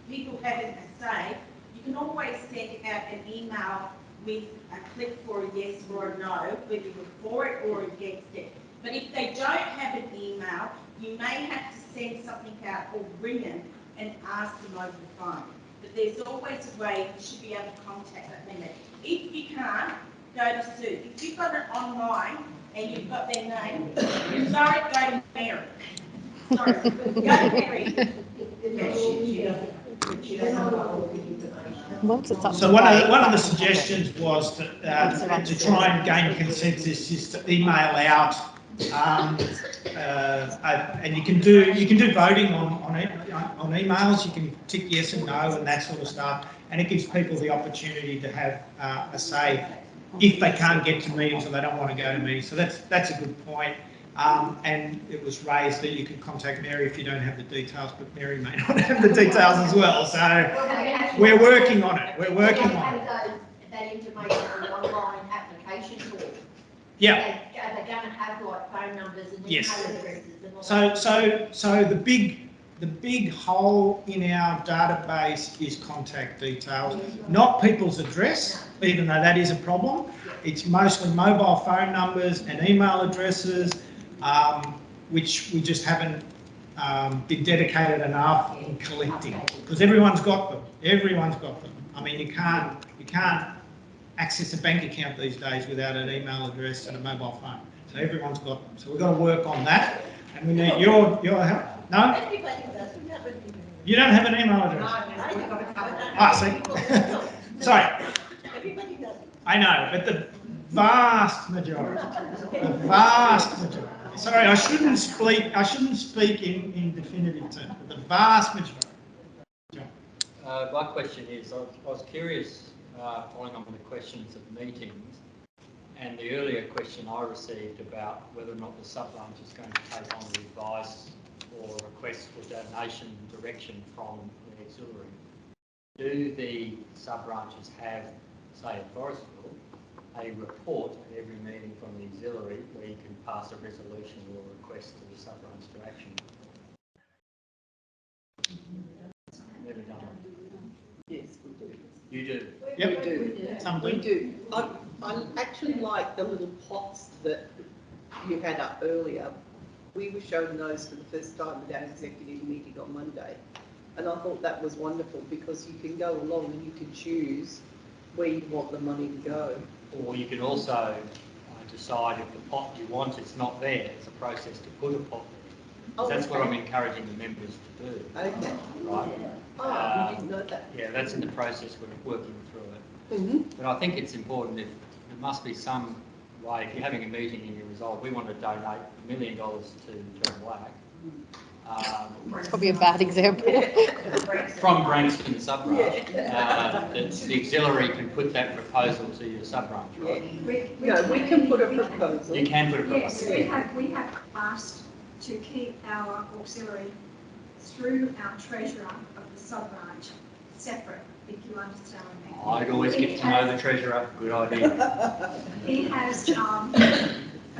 people having a say, you can always send out an email with a click for a yes or a no, whether you're for it or against it. But if they don't have an email, you may have to send something out or ring them and ask them over the phone. But there's always a way you should be able to contact that member. If you can't, go to Sue. If you've got it online and you've got their name, sorry, go to Mary. Sorry, go to Mary. So one of the suggestions was to try and gain consensus is to email out, and you can do voting on emails. You can tick yes and no and that sort of stuff, and it gives people the opportunity to have a say if they can't get to meetings or they don't want to go to meetings. So that's a good point. And it was raised that you can contact Mary if you don't have the details, but Mary may not have the details as well. So we're working on it. We're working on it. That information on the online application form. Yeah. Are they going to have like phone numbers and yes. email addresses and all So the big hole in our database is contact details, not people's address, even though that is a problem. It's mostly mobile phone numbers and email addresses, which we just haven't been dedicated enough in collecting, because everyone's got them. Everyone's got them. I mean, you can't access a bank account these days without an email address and a mobile phone. So everyone's got them. So we've got to work on that, and we need your help. No? You don't have an email address? Ah, see? Sorry. I know, but the vast majority, sorry, I shouldn't speak in definitive terms, but the vast majority. My question is, I was curious, following on the questions of meetings, and the earlier question I received about whether or not the sub-branch is going to take on the advice or request for donation direction from the auxiliary. Do the sub-branches have, say at Forestville, a report at every meeting from the auxiliary where you can pass a resolution or a request to the sub-branch to action? Never done it. Yes, we do. You do? Yep. We do. We do. I actually like the little pots that you had up earlier. We were shown those for the first time at our executive meeting on Monday. And I thought that was wonderful because you can go along and you can choose where you want the money to go. Or you can also decide if the pot you want is not there. It's a process to put a pot there. Oh, that's okay. what I'm encouraging the members to do. Okay. Right? Oh, we didn't know that. Yeah, that's in the process we're working through it. Mm-hmm. But I think it's important if there must be some way, if you're having a meeting and you resolve, we want to donate $1 million to Turn Black, It's probably a bad example. From branch to the sub-branch, that the auxiliary can put that proposal to your sub-branch, right? We can put a proposal. You can put a Yes, proposal. we have asked to keep our auxiliary through our treasurer of the sub-branch separate, if you understand what I mean. I'd always get to know the treasurer. Good idea. He has a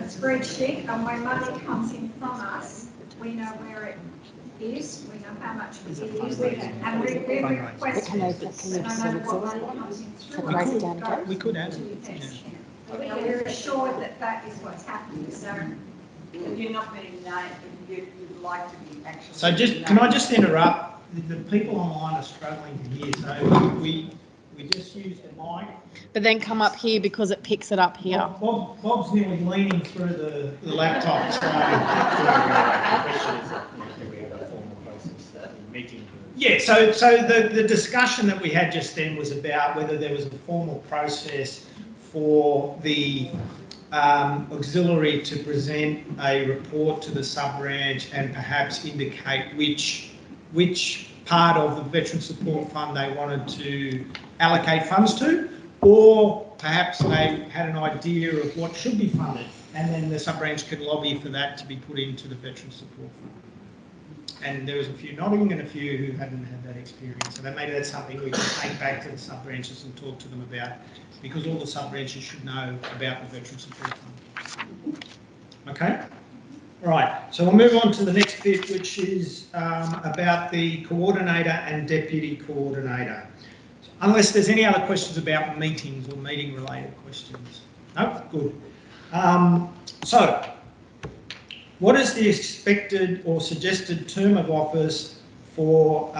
spreadsheet, and when money comes in from us, we know where it is, we know how much it is, and we request no matter what money comes in through us. We could add it. Yeah. We're assured that that is what's happening, so. You're not being named, you'd like to be actually. So can I just interrupt? The people online are struggling to hear, so we just use the mic. But then come up here because it picks it up here. Bob's nearly leaning through the laptop. So. Yeah, so the discussion that we had just then was about whether there was a formal process for the auxiliary to present a report to the sub-branch and perhaps indicate which part of the Veteran Support Fund they wanted to allocate funds to, or perhaps they had an idea of what should be funded, and then the sub-branch could lobby for that to be put into the Veteran Support Fund. And there was a few nodding and a few who hadn't had that experience. So that maybe that's something we can take back to the sub-branches and talk to them about, because all the sub-branches should know about the Veteran Support Fund. Okay? All right, so we'll move on to the next bit, which is about the coordinator and deputy coordinator. So unless there's any other questions about meetings or meeting-related questions. No? Good. So, what is the expected or suggested term of office for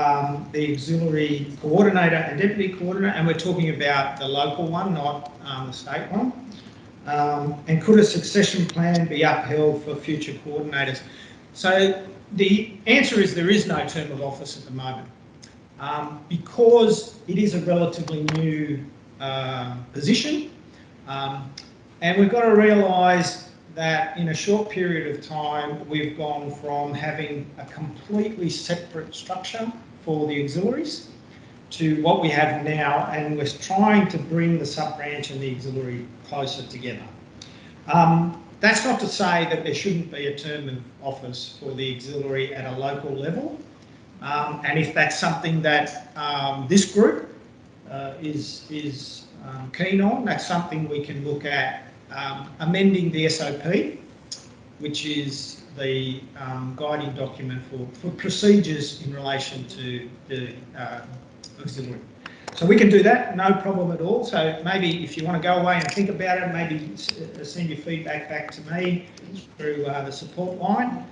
the auxiliary coordinator and deputy coordinator? And we're talking about the local one, not the state one. And could a succession plan be upheld for future coordinators? So the answer is there is no term of office at the moment. Because it is a relatively new position, and we've got to realise that in a short period of time we've gone from having a completely separate structure for the auxiliaries to what we have now, and we're trying to bring the sub-branch and the auxiliary closer together. That's not to say that there shouldn't be a term of office for the auxiliary at a local level, and if that's something that this group is keen on, that's something we can look at amending the SOP, which is the guiding document for procedures in relation to the auxiliary. So we can do that, no problem at all. So maybe if you want to go away and think about it, maybe send your feedback back to me through the support line.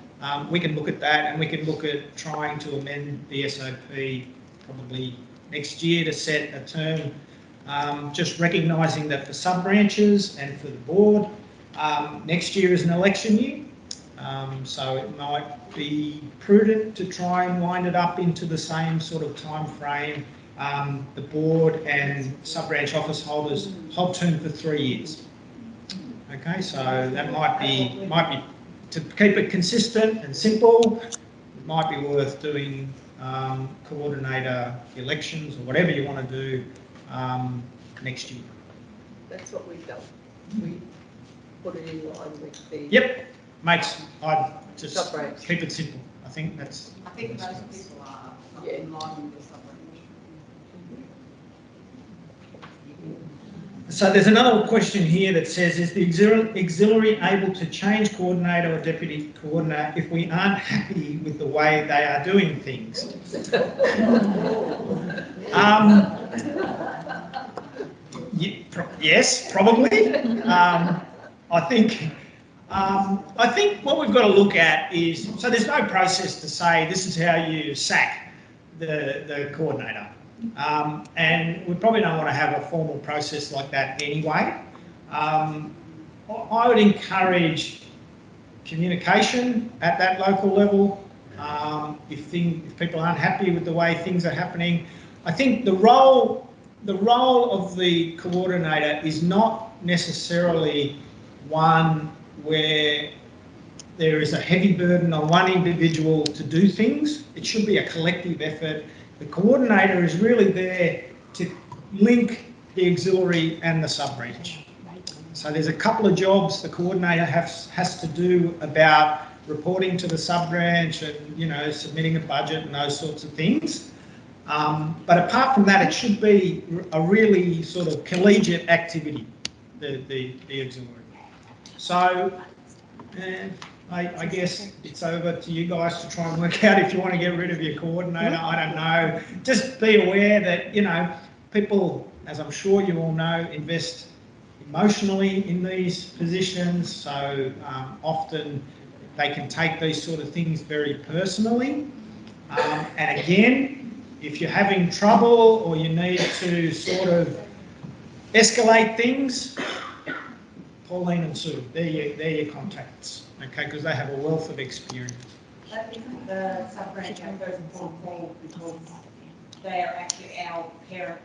We can look at that, and we can look at trying to amend the SOP probably next year to set a term, just recognising that for sub-branches and for the board, next year is an election year, so it might be prudent to try and wind it up into the same sort of time frame. The board and sub-branch office holders hold term for 3 years. Okay, so that might be to keep it consistent and simple. It might be worth doing coordinator elections or whatever you want to do next year. That's what we've done. We put it in line with the. Yep, I'd just keep it simple. I think that's. I think most people are in line with the sub-branch. So there's another question here that says, is the auxiliary able to change coordinator or deputy coordinator if we aren't happy with the way they are doing things? Yes, probably. I think what we've got to look at is, so there's no process to say this is how you sack the coordinator. And we probably don't want to have a formal process like that anyway. I would encourage communication at that local level. If people aren't happy with the way things are happening, I think the role of the coordinator is not necessarily one where there is a heavy burden on one individual to do things. It should be a collective effort. The coordinator is really there to link the auxiliary and the sub-branch. So there's a couple of jobs the coordinator has to do about reporting to the sub-branch and, you know, submitting a budget and those sorts of things. But apart from that, it should be a really sort of collegiate activity, the auxiliary. So I guess it's over to you guys to try and work out if you want to get rid of your coordinator. I don't know. Just be aware that, you know, people, as I'm sure you all know, invest emotionally in these positions. So often they can take these sort of things very personally. And again, if you're having trouble or you need to sort of escalate things, Pauline and Sue, they're your contacts, okay, because they have a wealth of experience. But isn't the sub-branch our first port of call because they're actually our parent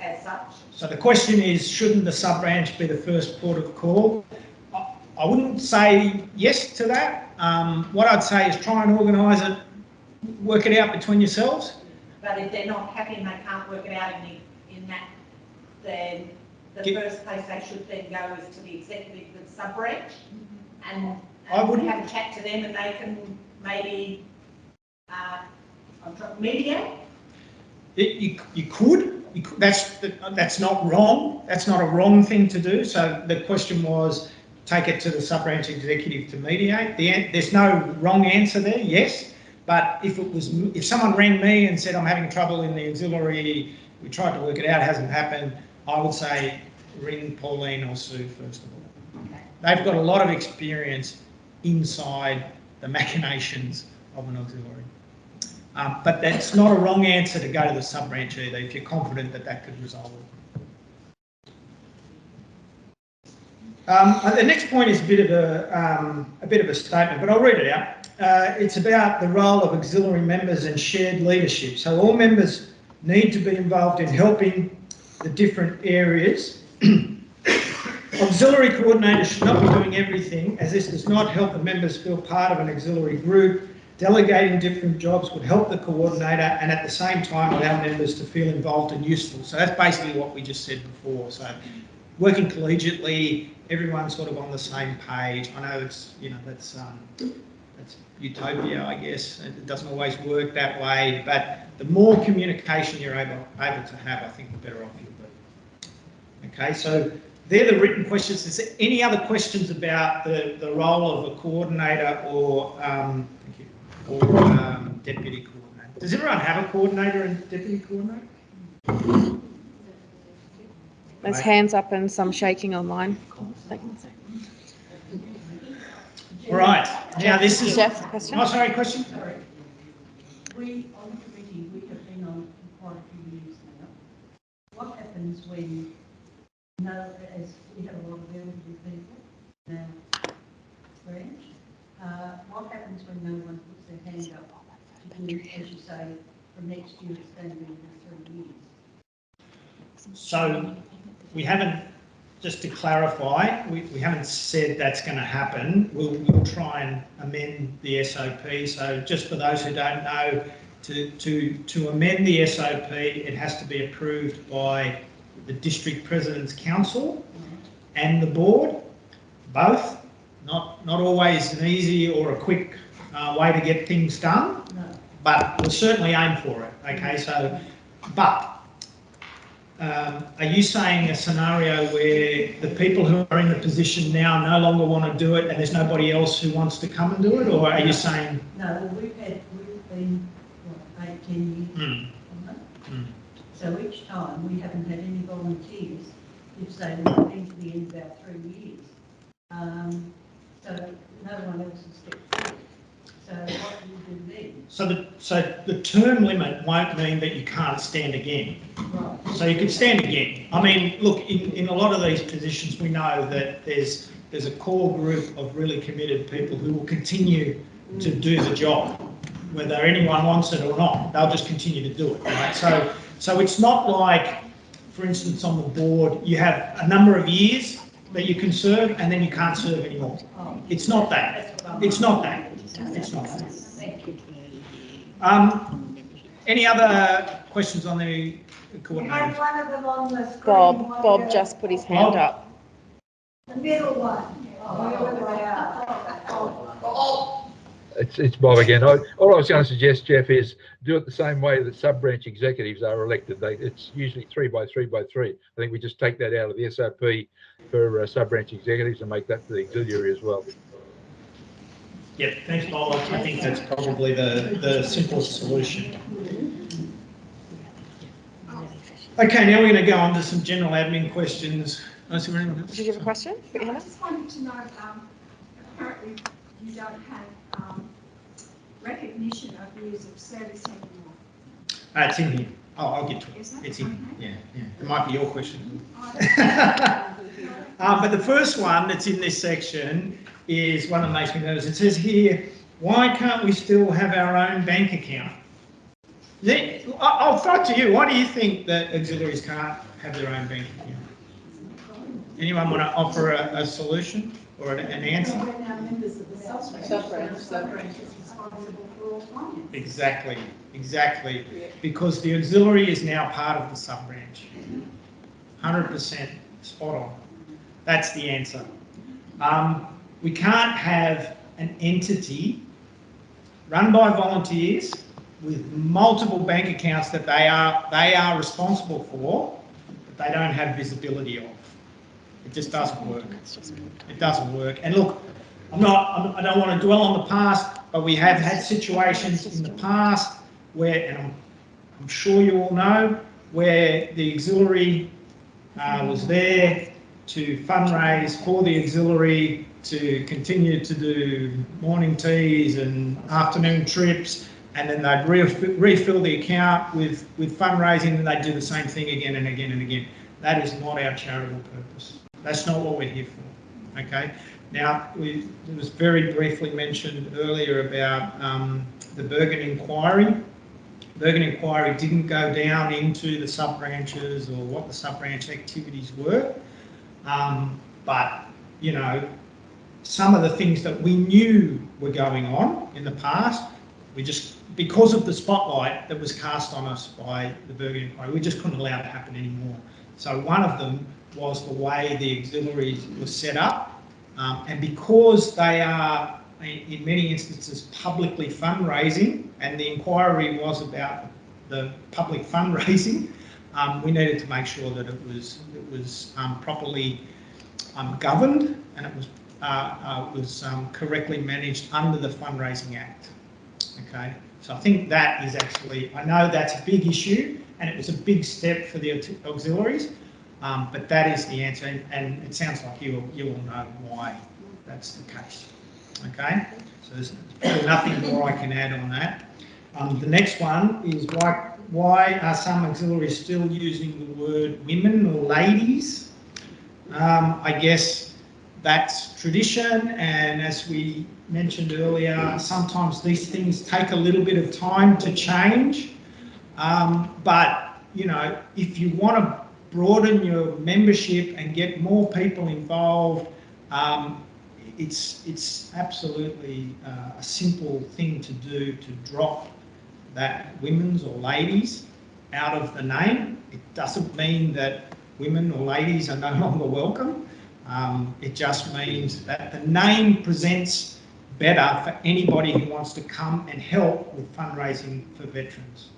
as such? So the question is, shouldn't the sub-branch be the first port of call? I wouldn't say yes to that. What I'd say is try and organise it, work it out between yourselves. But if they're not happy and they can't work it out in that, then the first place they should then go is to the executive of the sub-branch and have a chat to them, and they can maybe mediate. You could. That's not wrong. That's not a wrong thing to do. So the question was, take it to the sub-branch executive to mediate. There's no wrong answer there, yes. But if someone rang me and said, I'm having trouble in the auxiliary, we tried to work it out, it hasn't happened, I would say ring Pauline or Sue first of all. Okay. They've got a lot of experience inside the machinations of an auxiliary. But that's not a wrong answer to go to the sub-branch either, if you're confident that that could resolve it. The next point is a bit of a statement, but I'll read it out. It's about the role of auxiliary members and shared leadership. So all members need to be involved in helping the different areas. Auxiliary coordinators should not be doing everything, as this does not help the members feel part of an auxiliary group. Delegating different jobs would help the coordinator and at the same time allow members to feel involved and useful. So that's basically what we just said before. So working collegiately, everyone's sort of on the same page. I know it's, you know, that's utopia, I guess. It doesn't always work that way, but the more communication you're able to have, I think the better off you'll be. Okay, so they're the written questions. Is there any other questions about the role of a coordinator or deputy coordinator? Does everyone have a coordinator and deputy coordinator? There's hands up and some shaking online. All right. Now this is Jeff's question. Oh, sorry, question. Sorry. We on the committee, we have been on for quite a few years now. What happens when as we have a lot of elderly people in our branch? What happens when no one puts their hand up to do, as you say, from next year it's going to be in 3 years? So we haven't, just to clarify, we haven't said that's going to happen. We'll try and amend the SOP. So just for those who don't know, to amend the SOP, it has to be approved by the District President's Council and the Board, both. Not always an easy or a quick way to get things done, but we'll certainly aim for it. Okay, so, but are you saying a scenario where the people who are in the position now no longer want to do it and there's nobody else who wants to come and do it, or are you saying? No, we've been, what, 8, 10 years on that. So each time we haven't had any volunteers who've said we've been to the end of our 3 years. So no one else has stepped forward. So what do you do then? So the term limit won't mean that you can't stand again. Right. So you can stand again. I mean, look, in a lot of these positions, we know that there's a core group of really committed people who will continue to do the job, whether anyone wants it or not. They'll just continue to do it. Right? So it's not like, for instance, on the board, you have a number of years that you can serve and then you can't serve anymore. It's not that. It's not that. It's not that. Any other questions on the coordinator? One of them on the screen. Bob just put his hand up. The middle one. It's Bob again. All I was going to suggest, Jeff, is do it the same way that sub-branch executives are elected. It's usually 3 by 3 by 3. I think we just take that out of the SOP for sub-branch executives and make that for the auxiliary as well. Yep, thanks, Bob. I think that's probably the simplest solution. Okay, now we're going to go on to some general admin questions. Did you have a question? I just wanted to know, apparently you don't have recognition of years of service anymore. It's in here. Oh, I'll get to it. It's in here. Yeah. It might be your question. But the first one that's in this section is one that makes me nervous. It says here, why can't we still have our own bank account? I'll throw it to you. Why do you think that auxiliaries can't have their own bank account? Anyone want to offer a solution or an answer? Exactly. Because the auxiliary is now part of the sub-branch. 100% spot on. That's the answer. We can't have an entity run by volunteers with multiple bank accounts that they are responsible for, but they don't have visibility of. It just doesn't work. It doesn't work. And look, I don't want to dwell on the past, but we have had situations in the past where, and I'm sure you all know, where the auxiliary was there to fundraise for the auxiliary to continue to do morning teas and afternoon trips, and then they'd refill the account with fundraising, and they'd do the same thing again and again and again. That is not our charitable purpose. That's not what we're here for, okay? Now, it was very briefly mentioned earlier about the Bergen inquiry. Bergen inquiry didn't go down into the sub-branches or what the sub-branch activities were, but, you know, some of the things that we knew were going on in the past, we just, because of the spotlight that was cast on us by the Bergen inquiry, we just couldn't allow it to happen anymore. So one of them was the way the auxiliaries were set up, and because they are, in many instances, publicly fundraising, and the inquiry was about the public fundraising, we needed to make sure that it was properly governed, and it was correctly managed under the Fundraising Act. Okay, so I think that is actually, I know that's a big issue, and it was a big step for the auxiliaries, but that is the answer, and it sounds like you all know why that's the case. Okay, so there's probably nothing more I can add on that. The next one is why are some auxiliaries still using the word women or ladies? I guess that's tradition, and as we mentioned earlier, sometimes these things take a little bit of time to change. But, you know, if you want to broaden your membership and get more people involved, it's absolutely a simple thing to do, to drop that women's or ladies out of the name. It doesn't mean that women or ladies are no longer welcome. It just means that the name presents better for anybody who wants to come and help with fundraising for veterans.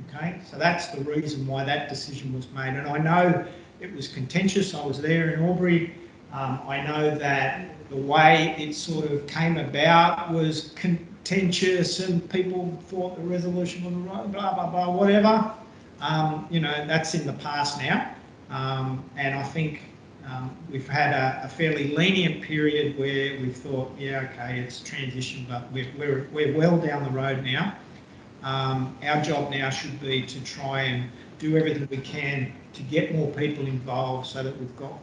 Okay, so that's the reason why that decision was made. And I know it was contentious. I was there in Albury. I know that the way it sort of came about was contentious, and people thought the resolution was right, blah, blah, blah, whatever. You know, that's in the past now. And I think we've had a fairly lenient period where we thought, yeah, okay, it's transition, but we're well down the road now. Our job now should be to try and do everything we can to get more people involved so that we've got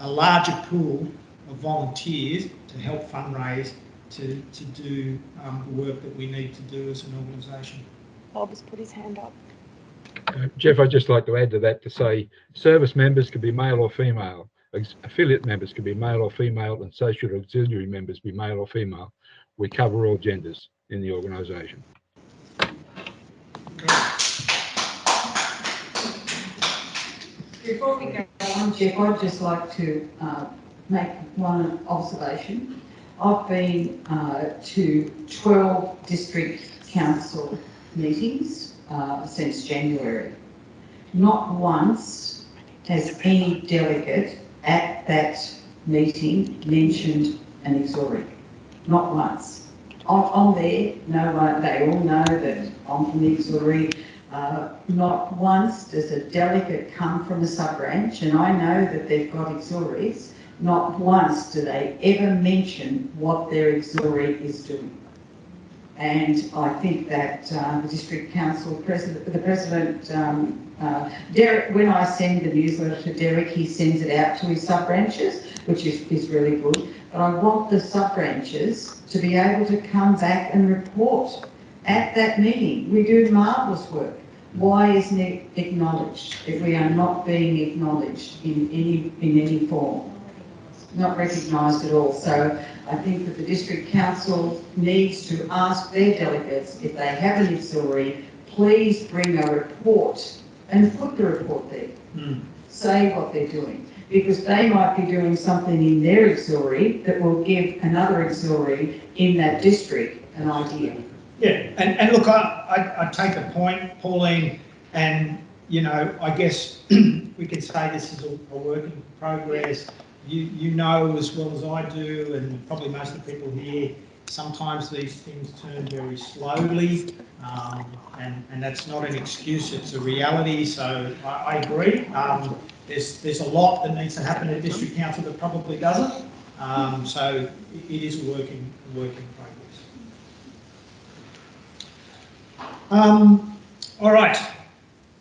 a larger pool of volunteers to help fundraise to do the work that we need to do as an organisation. Bob has put his hand up. Jeff, I'd just like to add to that to say service members could be male or female. Affiliate members can be male or female, and social auxiliary members be male or female. We cover all genders in the organisation. Before we go on, Jeff, I'd just like to make one observation. I've been to 12 district council meetings since January. Not once has any delegate at that meeting mentioned an auxiliary. Not once. I'm there, no one, they all know that I'm from the auxiliary. Not once does a delegate come from a sub-branch, and I know that they've got auxiliaries. Not once do they ever mention what their auxiliary is doing. And I think that the district council president, Derek, when I send the newsletter to Derek, he sends it out to his sub-branches, which is really good. But I want the sub-branches to be able to come back and report at that meeting. We do marvellous work. Why isn't it acknowledged if we are not being acknowledged in any form? Not recognised at all. So I think that the district council needs to ask their delegates if they have an auxiliary, please bring a report and put the report there. Say what they're doing, because they might be doing something in their auxiliary that will give another auxiliary in that district an idea. Yeah, and look, I take the point, Pauline, and you know, I guess we could say this is a work in progress. You know as well as I do, and probably most of the people here, sometimes these things turn very slowly, and that's not an excuse, it's a reality. So I agree. There's a lot that needs to happen at district council that probably doesn't. So it is a work in progress. All right.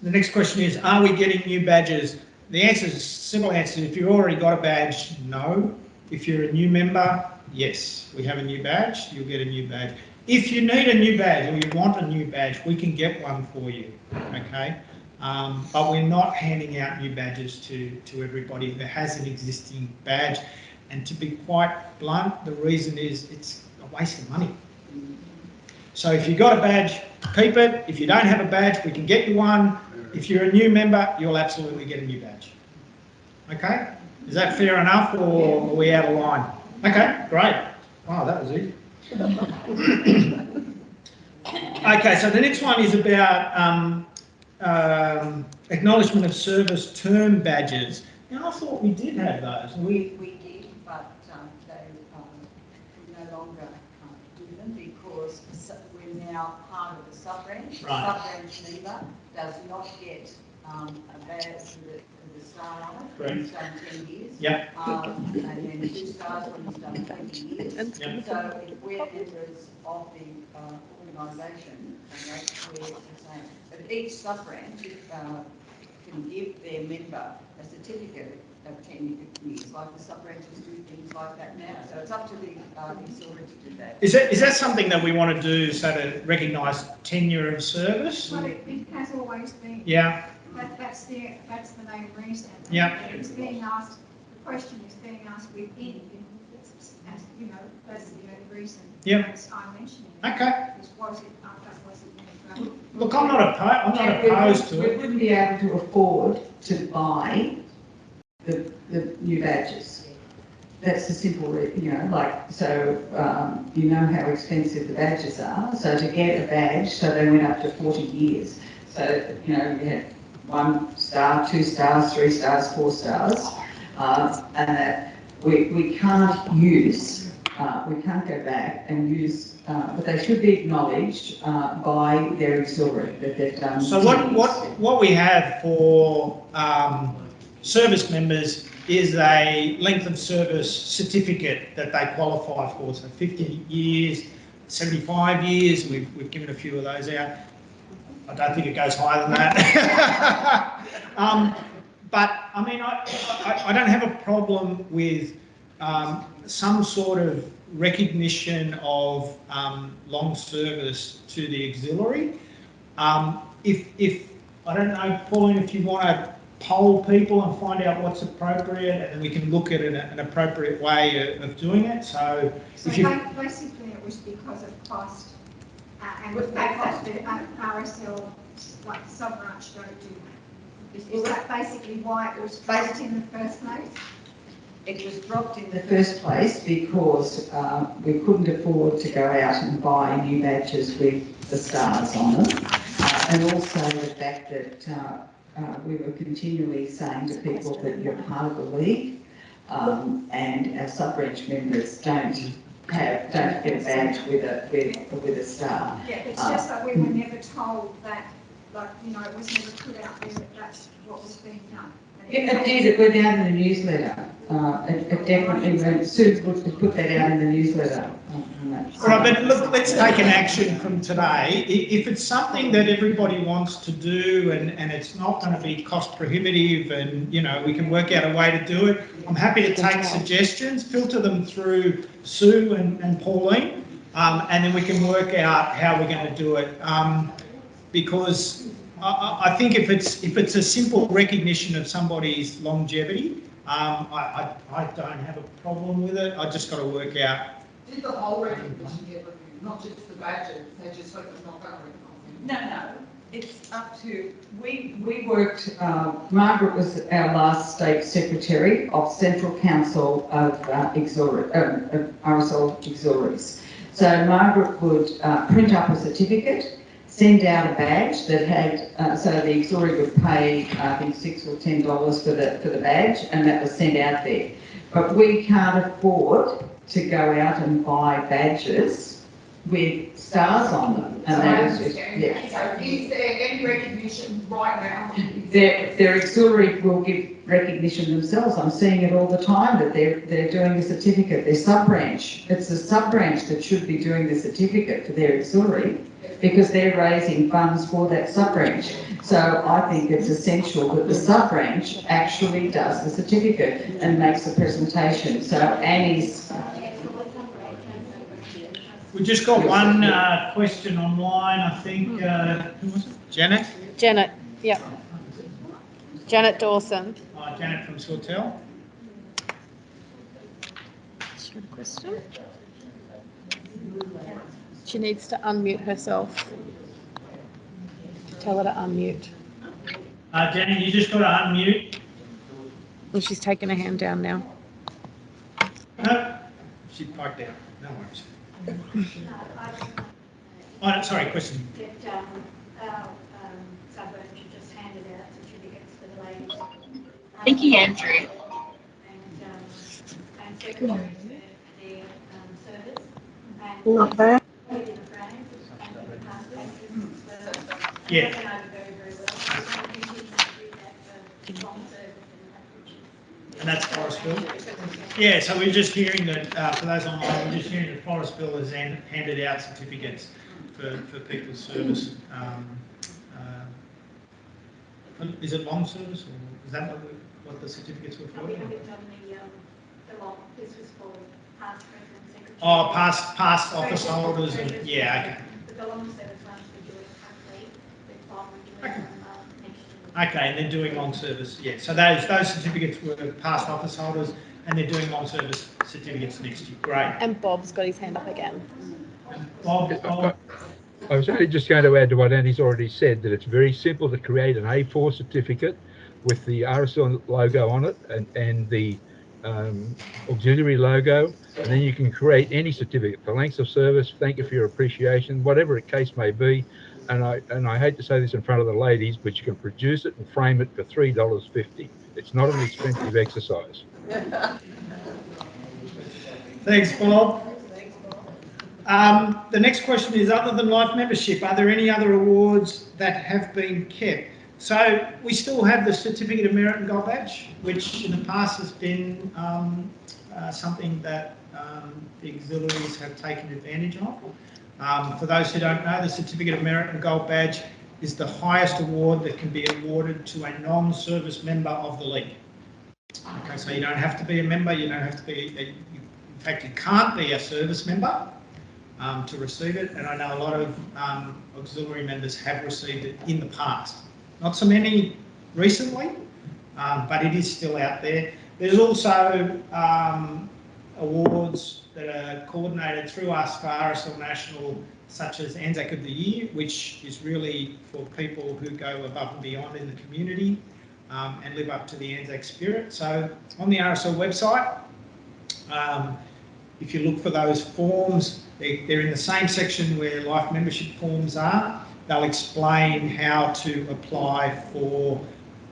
The next question is: are we getting new badges? The answer is simple answer. If you've already got a badge, no. If you're a new member, yes, we have a new badge. You'll get a new badge. If you need a new badge or you want a new badge, we can get one for you. Okay. But we're not handing out new badges to everybody that has an existing badge. And to be quite blunt, the reason is it's a waste of money. So if you've got a badge, keep it. If you don't have a badge, we can get you one. If you're a new member, you'll absolutely get a new badge. Okay? Is that fair enough, or are we out of line? Okay, great. Wow, that was easy. Okay, so the next one is about acknowledgement of service term badges. Now, I thought we did have those. We did, but they no longer do them because we're now part of the sub-branch. Right. The sub-branch member does not get a badge with the star on it. Correct. He's done 10 years. Yep. And then 2 stars when he's done 20 years. Yep. So if we're members of the organisation, okay, we're the same. But each sub-branch can give their member a certificate of 10 years, like the sub-branches do things like that now. So it's up to the auxiliary to do that. Is that something that we want to do, so to recognise tenure of service? Well, it has always been. Yeah. That's the main reason. Yeah. It's being asked, the question is being asked within, as you know, that's the only reason. Yep. I'm mentioning. Okay. Was it Look, I'm not opposed to it. We wouldn't be able to afford to buy the new badges. That's the simple, you know, like, so you know how expensive the badges are. So to get a badge, so they went up to 40 years. So, you know, you had 1 star, 2 stars, 3 stars, 4 stars. And we can't use, we can't go back and use, but they should be acknowledged by their auxiliary that they've done. So what we have for service members is a length of service certificate that they qualify for. So 50 years, 75 years, we've given a few of those out. I don't think it goes higher than that. But I mean, I don't have a problem with some sort of recognition of long service to the auxiliary. If I don't know, Pauline, if you want to poll people and find out what's appropriate, and then we can look at an appropriate way of doing it. So So if you... basically it was because of cost and the fact that the RSL, like the sub-branch, don't do that. Is that basically why it was dropped in the first place? It was dropped in the first place because we couldn't afford to go out and buy new badges with the stars on them, and also the fact that we were continually saying to people that you're part of the league, and our sub-branch members don't get a badge with a star. Yeah, it's just that we were never told that, like, you know, it was never put out there that that's what was being done. Yeah, it did. It went out in the newsletter. It definitely went. Sue put that out in the newsletter. All right, but look, let's take an action from today. If it's something that everybody wants to do and it's not going to be cost prohibitive, and you know we can work out a way to do it, I'm happy to take suggestions, filter them through Sue and Pauline, and then we can work out how we're going to do it. Because I think if it's a simple recognition of somebody's longevity, I don't have a problem with it. I just got to work out. Did the whole recognition get reviewed, not just the badges? They just hope it's not going to recognize them. No, it's up to, we worked, Margaret was our last state secretary of Central Council of RSL Auxiliaries. So Margaret would print up a certificate, send out a badge that had, so the auxiliary would pay, I think, $6 or $10 for the badge, and that was sent out there. But we can't afford to go out and buy badges with stars on them. And that is just, yeah. So is there any recognition right now? Their auxiliary will give recognition themselves. I'm seeing it all the time that they're doing the certificate. Their sub-branch, it's the sub-branch that should be doing the certificate for their auxiliary, because they're raising funds for that sub-branch. So I think it's essential that the sub-branch actually does the certificate and makes the presentation. So Annie's... We just got one question online, I think. Who was it? Janet? Janet, yep. Janet Dawson. Janet from Sawtell. She got a question? She needs to unmute herself. Tell her to unmute. Janet, you just got to unmute. Well, she's taken her hand down now. No, she piped out. No worries. Oh, sorry, question. Our sub-branch just handed out certificates for the ladies. Thank you, Andrew. And secretaries for their service. And Not bad. Yeah. And that's Forestville. Yeah, so we're just hearing that, for those online, we're just hearing that Forestville has handed out certificates for people's service. Is it long service, or is that what the certificates were for? We haven't done the long, this was for past president, secretary. Oh, past office holders, and yeah, okay. But the long service ones we're doing currently, we're following Okay. next year. Okay, and they're doing long service, yeah. So those certificates were past office holders, and they're doing long service certificates next year. Great. And Bob's got his hand up again. Bob. I was only just going to add to what Andy's already said, that it's very simple to create an A4 certificate with the RSL logo on it and the auxiliary logo, and then you can create any certificate for lengths of service, thank you for your appreciation, whatever the case may be. And I hate to say this in front of the ladies, but you can produce it and frame it for $3.50. It's not an expensive exercise. Thanks, Bob. The next question is, other than life membership, are there any other awards that have been kept? So we still have the Certificate of Merit and Gold Badge, which in the past has been something that the auxiliaries have taken advantage of. For those who don't know, the Certificate of Merit and Gold Badge is the highest award that can be awarded to a non-service member of the league. Okay, so you don't have to be a member, you don't have to be, in fact you can't be a service member to receive it, and I know a lot of auxiliary members have received it in the past. Not so many recently, but it is still out there. There's also awards that are coordinated through us for RSL National, such as Anzac of the Year, which is really for people who go above and beyond in the community and live up to the Anzac spirit. So on the RSL website, if you look for those forms, they're in the same section where life membership forms are. They'll explain how to apply for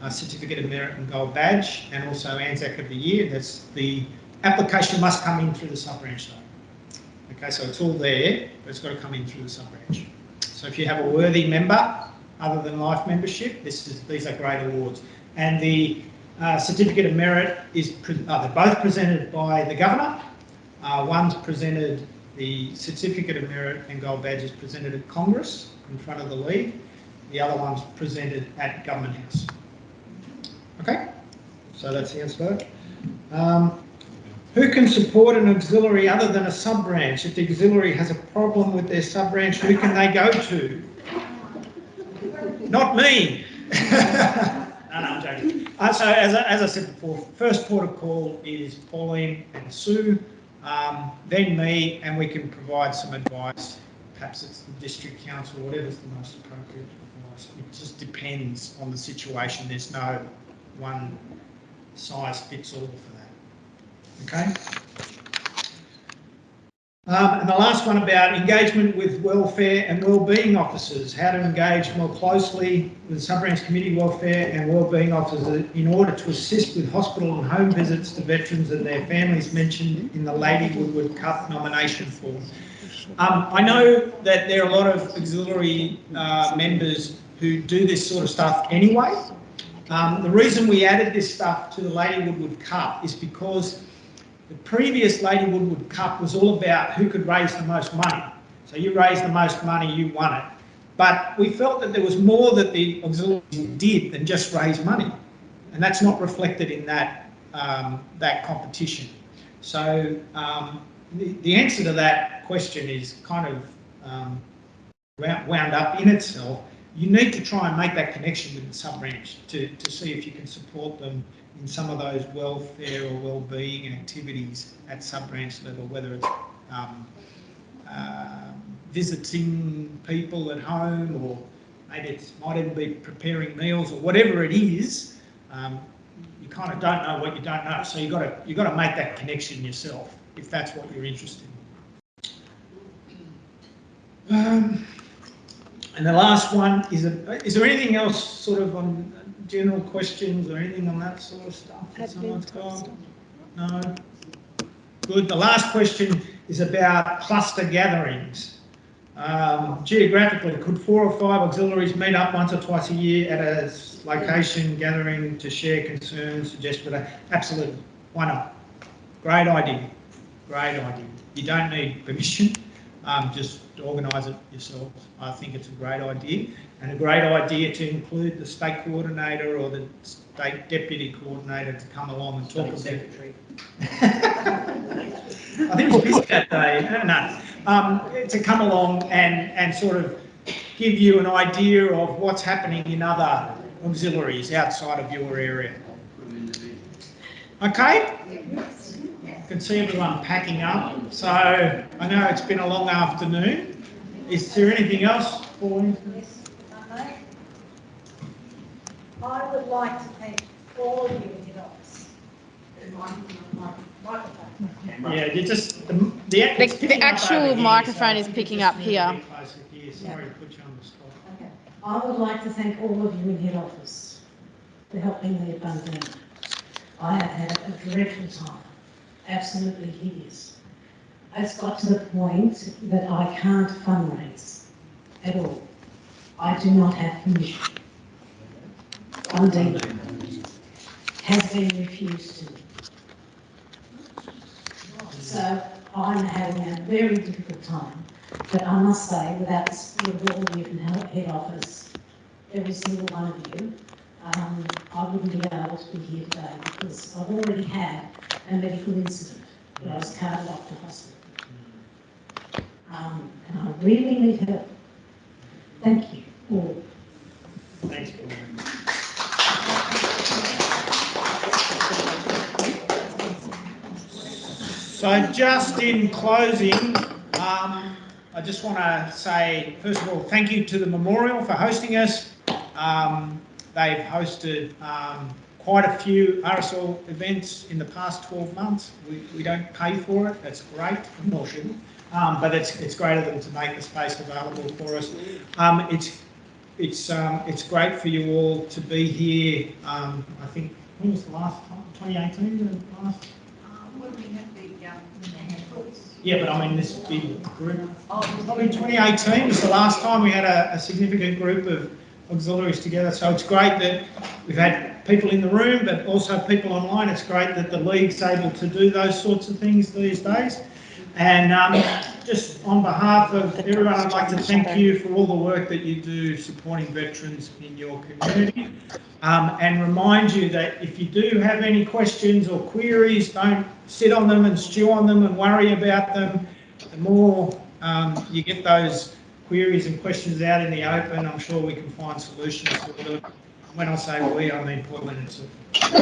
a Certificate of Merit and Gold Badge, and also Anzac of the Year. That's the application must come in through the sub-branch though. Okay, so it's all there, but it's got to come in through the sub-branch. So if you have a worthy member, other than life membership, these are great awards. And the Certificate of Merit is, they're both presented by the Governor. One's presented, the Certificate of Merit and Gold Badge is presented at Congress in front of the League. The other one's presented at Government House. Okay, so that's the answer. Who can support an auxiliary other than a sub-branch? If the auxiliary has a problem with their sub-branch, who can they go to? Not me. No, I'm joking. So as I said before, first port of call is Pauline and Sue, then me, and we can provide some advice. Perhaps it's the district council, whatever's the most appropriate advice. It just depends on the situation. There's no one size fits all for that. Okay. And the last one about engagement with welfare and wellbeing officers, how to engage more closely with sub-branch community welfare and wellbeing officers in order to assist with hospital and home visits to veterans and their families mentioned in the Lady Woodward Cup nomination form. I know that there are a lot of auxiliary members who do this sort of stuff anyway. The reason we added this stuff to the Lady Woodward Cup is because the previous Lady Woodward Cup was all about who could raise the most money. So you raised the most money, you won it. But we felt that there was more that the auxiliaries did than just raise money. And that's not reflected in that, that competition. So the answer to that question is kind of wound up in itself. You need to try and make that connection with the sub-branch to see if you can support them in some of those welfare or well-being activities at sub-branch level, whether it's visiting people at home, or maybe it might even be preparing meals, or whatever it is. You kind of don't know what you don't know, so you've got to make that connection yourself if that's what you're interested in. And the last one is there anything else sort of on general questions or anything on that sort of stuff that someone's got? No? Good. The last question is about cluster gatherings. Geographically, could 4 or 5 auxiliaries meet up once or twice a year at a location gathering to share concerns, suggest that? Absolutely. Why not? Great idea. Great idea. You don't need permission. Just organise it yourselves. I think it's a great idea, and a great idea to include the state coordinator or the state deputy coordinator to come along and talk about it. I think he's busy that day. No, to come along and sort of give you an idea of what's happening in other auxiliaries outside of your area. Okay? I can see everyone packing up, so I know it's been a long afternoon. Is there anything else, Pauline? Yes, I would like to thank all of you in your office. Yeah, you just the actual microphone is picking up here. Sorry to put you on the spot. Okay. I would like to thank all of you in head office for helping me abundantly. I have had a dreadful time. Absolutely hideous. It's got to the point that I can't fundraise at all. I do not have permission. Funding has been refused to me. So I'm having a very difficult time. But I must say, without all of you in head office, every single one of you, I wouldn't be able to be here today because I've already had a medical incident where I was carted off to hospital. And I really need help. Thank you all. Thanks, Pauline. So just in closing, I just want to say, first of all, thank you to the Memorial for hosting us. They've hosted quite a few RSL events in the past 12 months. We don't pay for it, that's great, nor should. But it's great of them to make the space available for us. It's great for you all to be here. I think, when was the last time? 2018, the last? When we had the Yeah, but I mean this big group. Probably 2018 was the last time we had a significant group of auxiliaries together. So it's great that we've had people in the room, but also people online. It's great that the League's able to do those sorts of things these days. And just on behalf of everyone, I'd like to thank you for all the work that you do supporting veterans in your community. And remind you that if you do have any questions or queries, don't sit on them and stew on them and worry about them. The more you get those queries and questions out in the open, I'm sure we can find solutions for them. When I say we, I mean Portland and Sept.